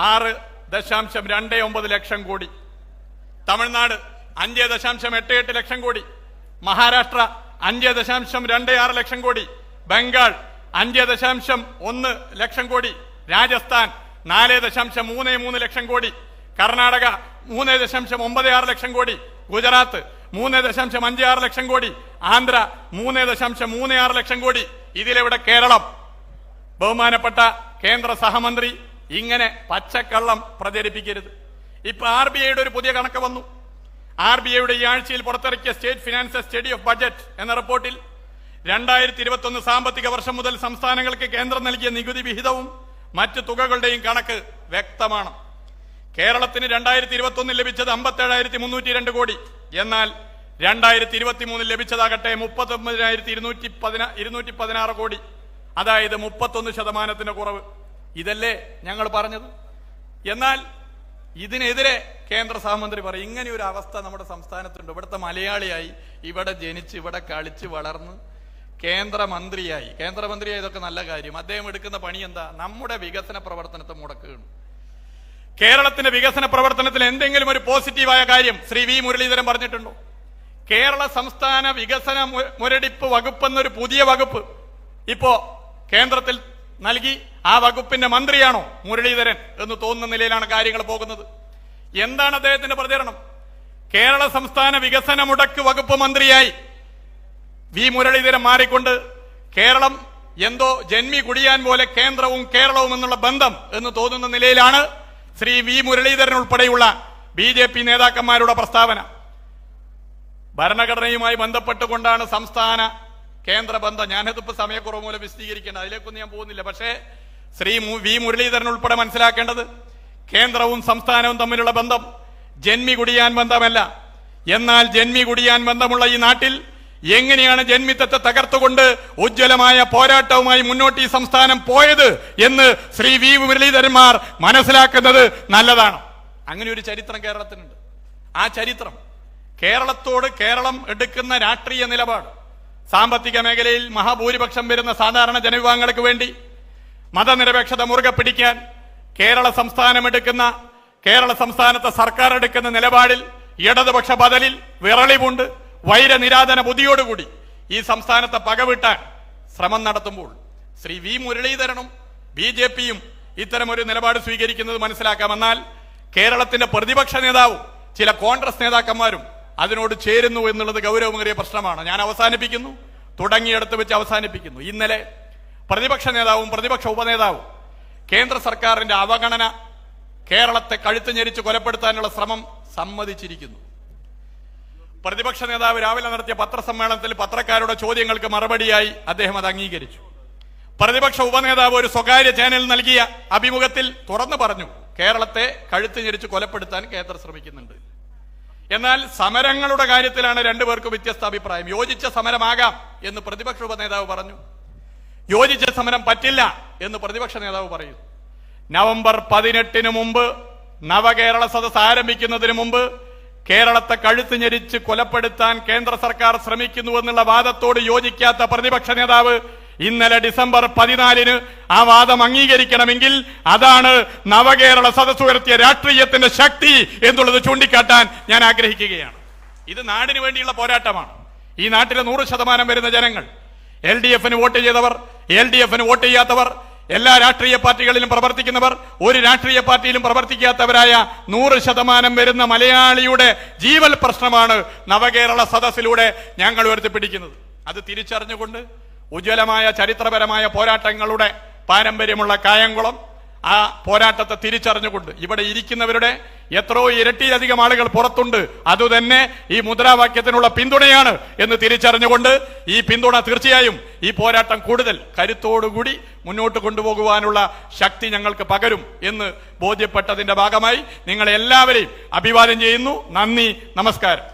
6.29 ലക്ഷം കോടി. തമിഴ്നാട് 5.88 ലക്ഷം കോടി. മഹാരാഷ്ട്ര 5.26 ലക്ഷം കോടി. ബംഗാൾ 5.1 ലക്ഷം കോടി. രാജസ്ഥാൻ 4.33 ലക്ഷം കോടി. കർണാടക 3.96 ലക്ഷം കോടി. ഗുജറാത്ത് 3.56 ലക്ഷം കോടി. ആന്ധ്ര 3.36 ലക്ഷം കോടി. ഇതിലെവിടെ കേരളം? ബഹുമാനപ്പെട്ട കേന്ദ്ര സഹമന്ത്രി ഇങ്ങനെ പച്ചക്കള്ളം പ്രചരിപ്പിക്കരുത്. ഇപ്പൊ RBIയുടെ ഒരു പുതിയ കണക്ക് വന്നു. RBIയുടെ ഈ ആഴ്ചയിൽ പുറത്തിറക്കിയ state finance study of budget എന്ന റിപ്പോർട്ടിൽ 2021 സാമ്പത്തിക വർഷം മുതൽ സംസ്ഥാനങ്ങൾക്ക് കേന്ദ്രം നൽകിയ നികുതി വിഹിതവും മറ്റ് തുകകളുടെയും കണക്ക് വ്യക്തമാണ്. കേരളത്തിന് 2021 ലഭിച്ചത് 57,302 കോടി. എന്നാൽ 2023 ലഭിച്ചതാകട്ടെ 39,216 കോടി. അതായത് 31% കുറവ്. ഇതല്ലേ ഞങ്ങൾ പറഞ്ഞത്? എന്നാൽ ഇതിനെതിരെ കേന്ദ്ര സഹമന്ത്രി പറയും ഇങ്ങനെ ഒരു അവസ്ഥ നമ്മുടെ സംസ്ഥാനത്തുണ്ട്. ഇവിടുത്തെ മലയാളിയായി, ഇവിടെ ജനിച്ച്, ഇവിടെ കളിച്ച് വളർന്ന് കേന്ദ്രമന്ത്രിയായി ഇതൊക്കെ നല്ല കാര്യം. അദ്ദേഹം എടുക്കുന്ന പണി എന്താ? നമ്മുടെ വികസന പ്രവർത്തനത്തെ മുടക്കുകയാണ്. കേരളത്തിന്റെ വികസന പ്രവർത്തനത്തിൽ എന്തെങ്കിലും ഒരു പോസിറ്റീവായ കാര്യം ശ്രീ വി മുരളീധരൻ പറഞ്ഞിട്ടുണ്ടോ? കേരള സംസ്ഥാന വികസന മുരടിപ്പ് വകുപ്പ് എന്നൊരു പുതിയ വകുപ്പ് ഇപ്പോ കേന്ദ്രത്തിൽ നൽകി. ആ വകുപ്പിന്റെ മന്ത്രിയാണോ മുരളീധരൻ എന്ന് തോന്നുന്ന നിലയിലാണ് കാര്യങ്ങൾ പോകുന്നത്. എന്താണ് അദ്ദേഹത്തിന്റെ പ്രചരണം? കേരള സംസ്ഥാന വികസന മുടക്ക് വകുപ്പ് മന്ത്രിയായി വി മുരളീധരൻ മാറിക്കൊണ്ട് കേരളം എന്തോ ജന്മി കുടിയാൻ പോലെ കേന്ദ്രവും കേരളവും എന്നുള്ള ബന്ധം എന്ന് തോന്നുന്ന നിലയിലാണ് ശ്രീ വി മുരളീധരൻ ഉൾപ്പെടെയുള്ള BJP നേതാക്കന്മാരുടെ പ്രസ്താവന. ഭരണഘടനയുമായി ബന്ധപ്പെട്ടുകൊണ്ടാണ് സംസ്ഥാന കേന്ദ്ര ബന്ധം. ഞാനതിപ്പോ സമയക്കുറവ് മൂലം വിശദീകരിക്കേണ്ട, അതിലേക്കൊന്നും ഞാൻ പോകുന്നില്ല. പക്ഷേ ശ്രീ വി മുരളീധരൻ ഉൾപ്പെടെ മനസ്സിലാക്കേണ്ടത് കേന്ദ്രവും സംസ്ഥാനവും തമ്മിലുള്ള ബന്ധം ജന്മി കുടിയാൻ ബന്ധമല്ല. എന്നാൽ ജന്മി കുടിയാൻ ബന്ധമുള്ള ഈ നാട്ടിൽ എങ്ങനെയാണ് ജന്മിത്വത്തെ തകർത്തുകൊണ്ട് ഉജ്ജ്വലമായ പോരാട്ടവുമായി മുന്നോട്ട് ഈ സംസ്ഥാനം പോയത് എന്ന് ശ്രീ വി മുരളീധരന്മാർ മനസ്സിലാക്കുന്നത് നല്ലതാണ്. അങ്ങനെ ഒരു ചരിത്രം കേരളത്തിനുണ്ട്. ആ ചരിത്രം കേരളത്തോട് കേരളം എടുക്കുന്ന രാഷ്ട്രീയ നിലപാട്, സാമ്പത്തിക മേഖലയിൽ മഹാഭൂരിപക്ഷം വരുന്ന സാധാരണ ജനവിഭാഗങ്ങൾക്ക് വേണ്ടി മതനിരപേക്ഷത മുറുകെ പിടിക്കാൻ കേരള സംസ്ഥാനത്തെ സർക്കാർ എടുക്കുന്ന നിലപാടിൽ ഇടതുപക്ഷ ബദലിൽ വിറളിവുണ്ട്. വൈരനിരാധന ബുദ്ധിയോടുകൂടി ഈ സംസ്ഥാനത്തെ പകവിട്ടാൻ ശ്രമം നടത്തുമ്പോൾ ശ്രീ വി മുരളീധരനും BJPയും ഇത്തരമൊരു നിലപാട് സ്വീകരിക്കുന്നത് മനസ്സിലാക്കാം. എന്നാൽ കേരളത്തിന്റെ പ്രതിപക്ഷ നേതാവും ചില കോൺഗ്രസ് നേതാക്കന്മാരും അതിനോട് ചേരുന്നു എന്നുള്ളത് ഗൗരവമേറിയ പ്രശ്നമാണ്. ഞാൻ അവസാനിപ്പിക്കുന്നു, തുടങ്ങിയെടുത്ത് വെച്ച് അവസാനിപ്പിക്കുന്നു. ഇന്നലെ പ്രതിപക്ഷ നേതാവും പ്രതിപക്ഷ ഉപനേതാവും കേന്ദ്ര സർക്കാരിന്റെ അവഗണന കേരളത്തെ കഴുത്ത് ഞെരിച്ച് കൊലപ്പെടുത്താനുള്ള ശ്രമം സമ്മതിച്ചിരിക്കുന്നു. പ്രതിപക്ഷ നേതാവ് രാവിലെ നടത്തിയ പത്രസമ്മേളനത്തിൽ പത്രക്കാരുടെ ചോദ്യങ്ങൾക്ക് മറുപടിയായി അദ്ദേഹം അത് അംഗീകരിച്ചു. പ്രതിപക്ഷ ഉപനേതാവ് ഒരു സ്വകാര്യ ചാനൽ നൽകിയ അഭിമുഖത്തിൽ തുറന്നു പറഞ്ഞു കേരളത്തെ കഴുത്ത് ഞെരിച്ച് കൊലപ്പെടുത്താൻ കേന്ദ്രം ശ്രമിക്കുന്നുണ്ട്. എന്നാൽ സമരങ്ങളുടെ കാര്യത്തിലാണ് രണ്ടുപേർക്കും വ്യത്യസ്ത അഭിപ്രായം. യോജിച്ച സമരമാകാം എന്ന് പ്രതിപക്ഷ ഉപനേതാവ് പറഞ്ഞു, യോജിച്ച സമരം പറ്റില്ല എന്ന് പ്രതിപക്ഷ നേതാവ് പറയുന്നു. നവംബർ 18 മുമ്പ് നവകേരള സദസ് ആരംഭിക്കുന്നതിന് മുമ്പ് കേരളത്തെ കഴുത്ത് ഞെരിച്ച് കൊലപ്പെടുത്താൻ കേന്ദ്ര സർക്കാർ ശ്രമിക്കുന്നുവെന്നുള്ള വാദത്തോട് യോജിക്കാത്ത പ്രതിപക്ഷ നേതാവ് ഇന്നലെ ഡിസംബർ 14 ആ വാദം അംഗീകരിക്കണമെങ്കിൽ അതാണ് നവകേരള സദസ് ഉയർത്തിയ രാഷ്ട്രീയത്തിന്റെ ശക്തി എന്നുള്ളത് ചൂണ്ടിക്കാട്ടാൻ ഞാൻ ആഗ്രഹിക്കുകയാണ്. ഇത് നാടിനു വേണ്ടിയുള്ള പോരാട്ടമാണ്. ഈ നാട്ടിലെ 100% വരുന്ന ജനങ്ങൾ, LDFന് വോട്ട് ചെയ്തവർ, LDFന് വോട്ട് ചെയ്യാത്തവർ, എല്ലാ രാഷ്ട്രീയ പാർട്ടികളിലും പ്രവർത്തിക്കുന്നവർ, ഒരു രാഷ്ട്രീയ പാർട്ടിയിലും പ്രവർത്തിക്കാത്തവരായ 100% വരുന്ന മലയാളിയുടെ ജീവൽ പ്രശ്നമാണ് നവകേരള സദസ്സിലൂടെ ഞങ്ങൾ ഉയർത്തിപ്പിടിക്കുന്നത്. അത് തിരിച്ചറിഞ്ഞുകൊണ്ട് ഉജ്ജ്വലമായ ചരിത്രപരമായ പോരാട്ടങ്ങളുടെ പാരമ്പര്യമുള്ള കായംകുളം ആ പോരാട്ടത്തെ തിരിച്ചറിഞ്ഞുകൊണ്ട് ഇവിടെ ഇരിക്കുന്നവരുടെ എത്രയോ ഇരട്ടിയിലധികം ആളുകൾ പുറത്തുണ്ട്, അതുതന്നെ ഈ മുദ്രാവാക്യത്തിനുള്ള പിന്തുണയാണ് എന്ന് തിരിച്ചറിഞ്ഞുകൊണ്ട് ഈ പിന്തുണ തീർച്ചയായും ഈ പോരാട്ടം കൂടുതൽ കരുത്തോടുകൂടി മുന്നോട്ട് കൊണ്ടുപോകുവാനുള്ള ശക്തി ഞങ്ങൾക്ക് പകരും എന്ന് ബോധ്യപ്പെട്ടതിന്റെ ഭാഗമായി നിങ്ങളെല്ലാവരെയും അഭിവാദ്യം ചെയ്യുന്നു. നന്ദി, നമസ്കാരം.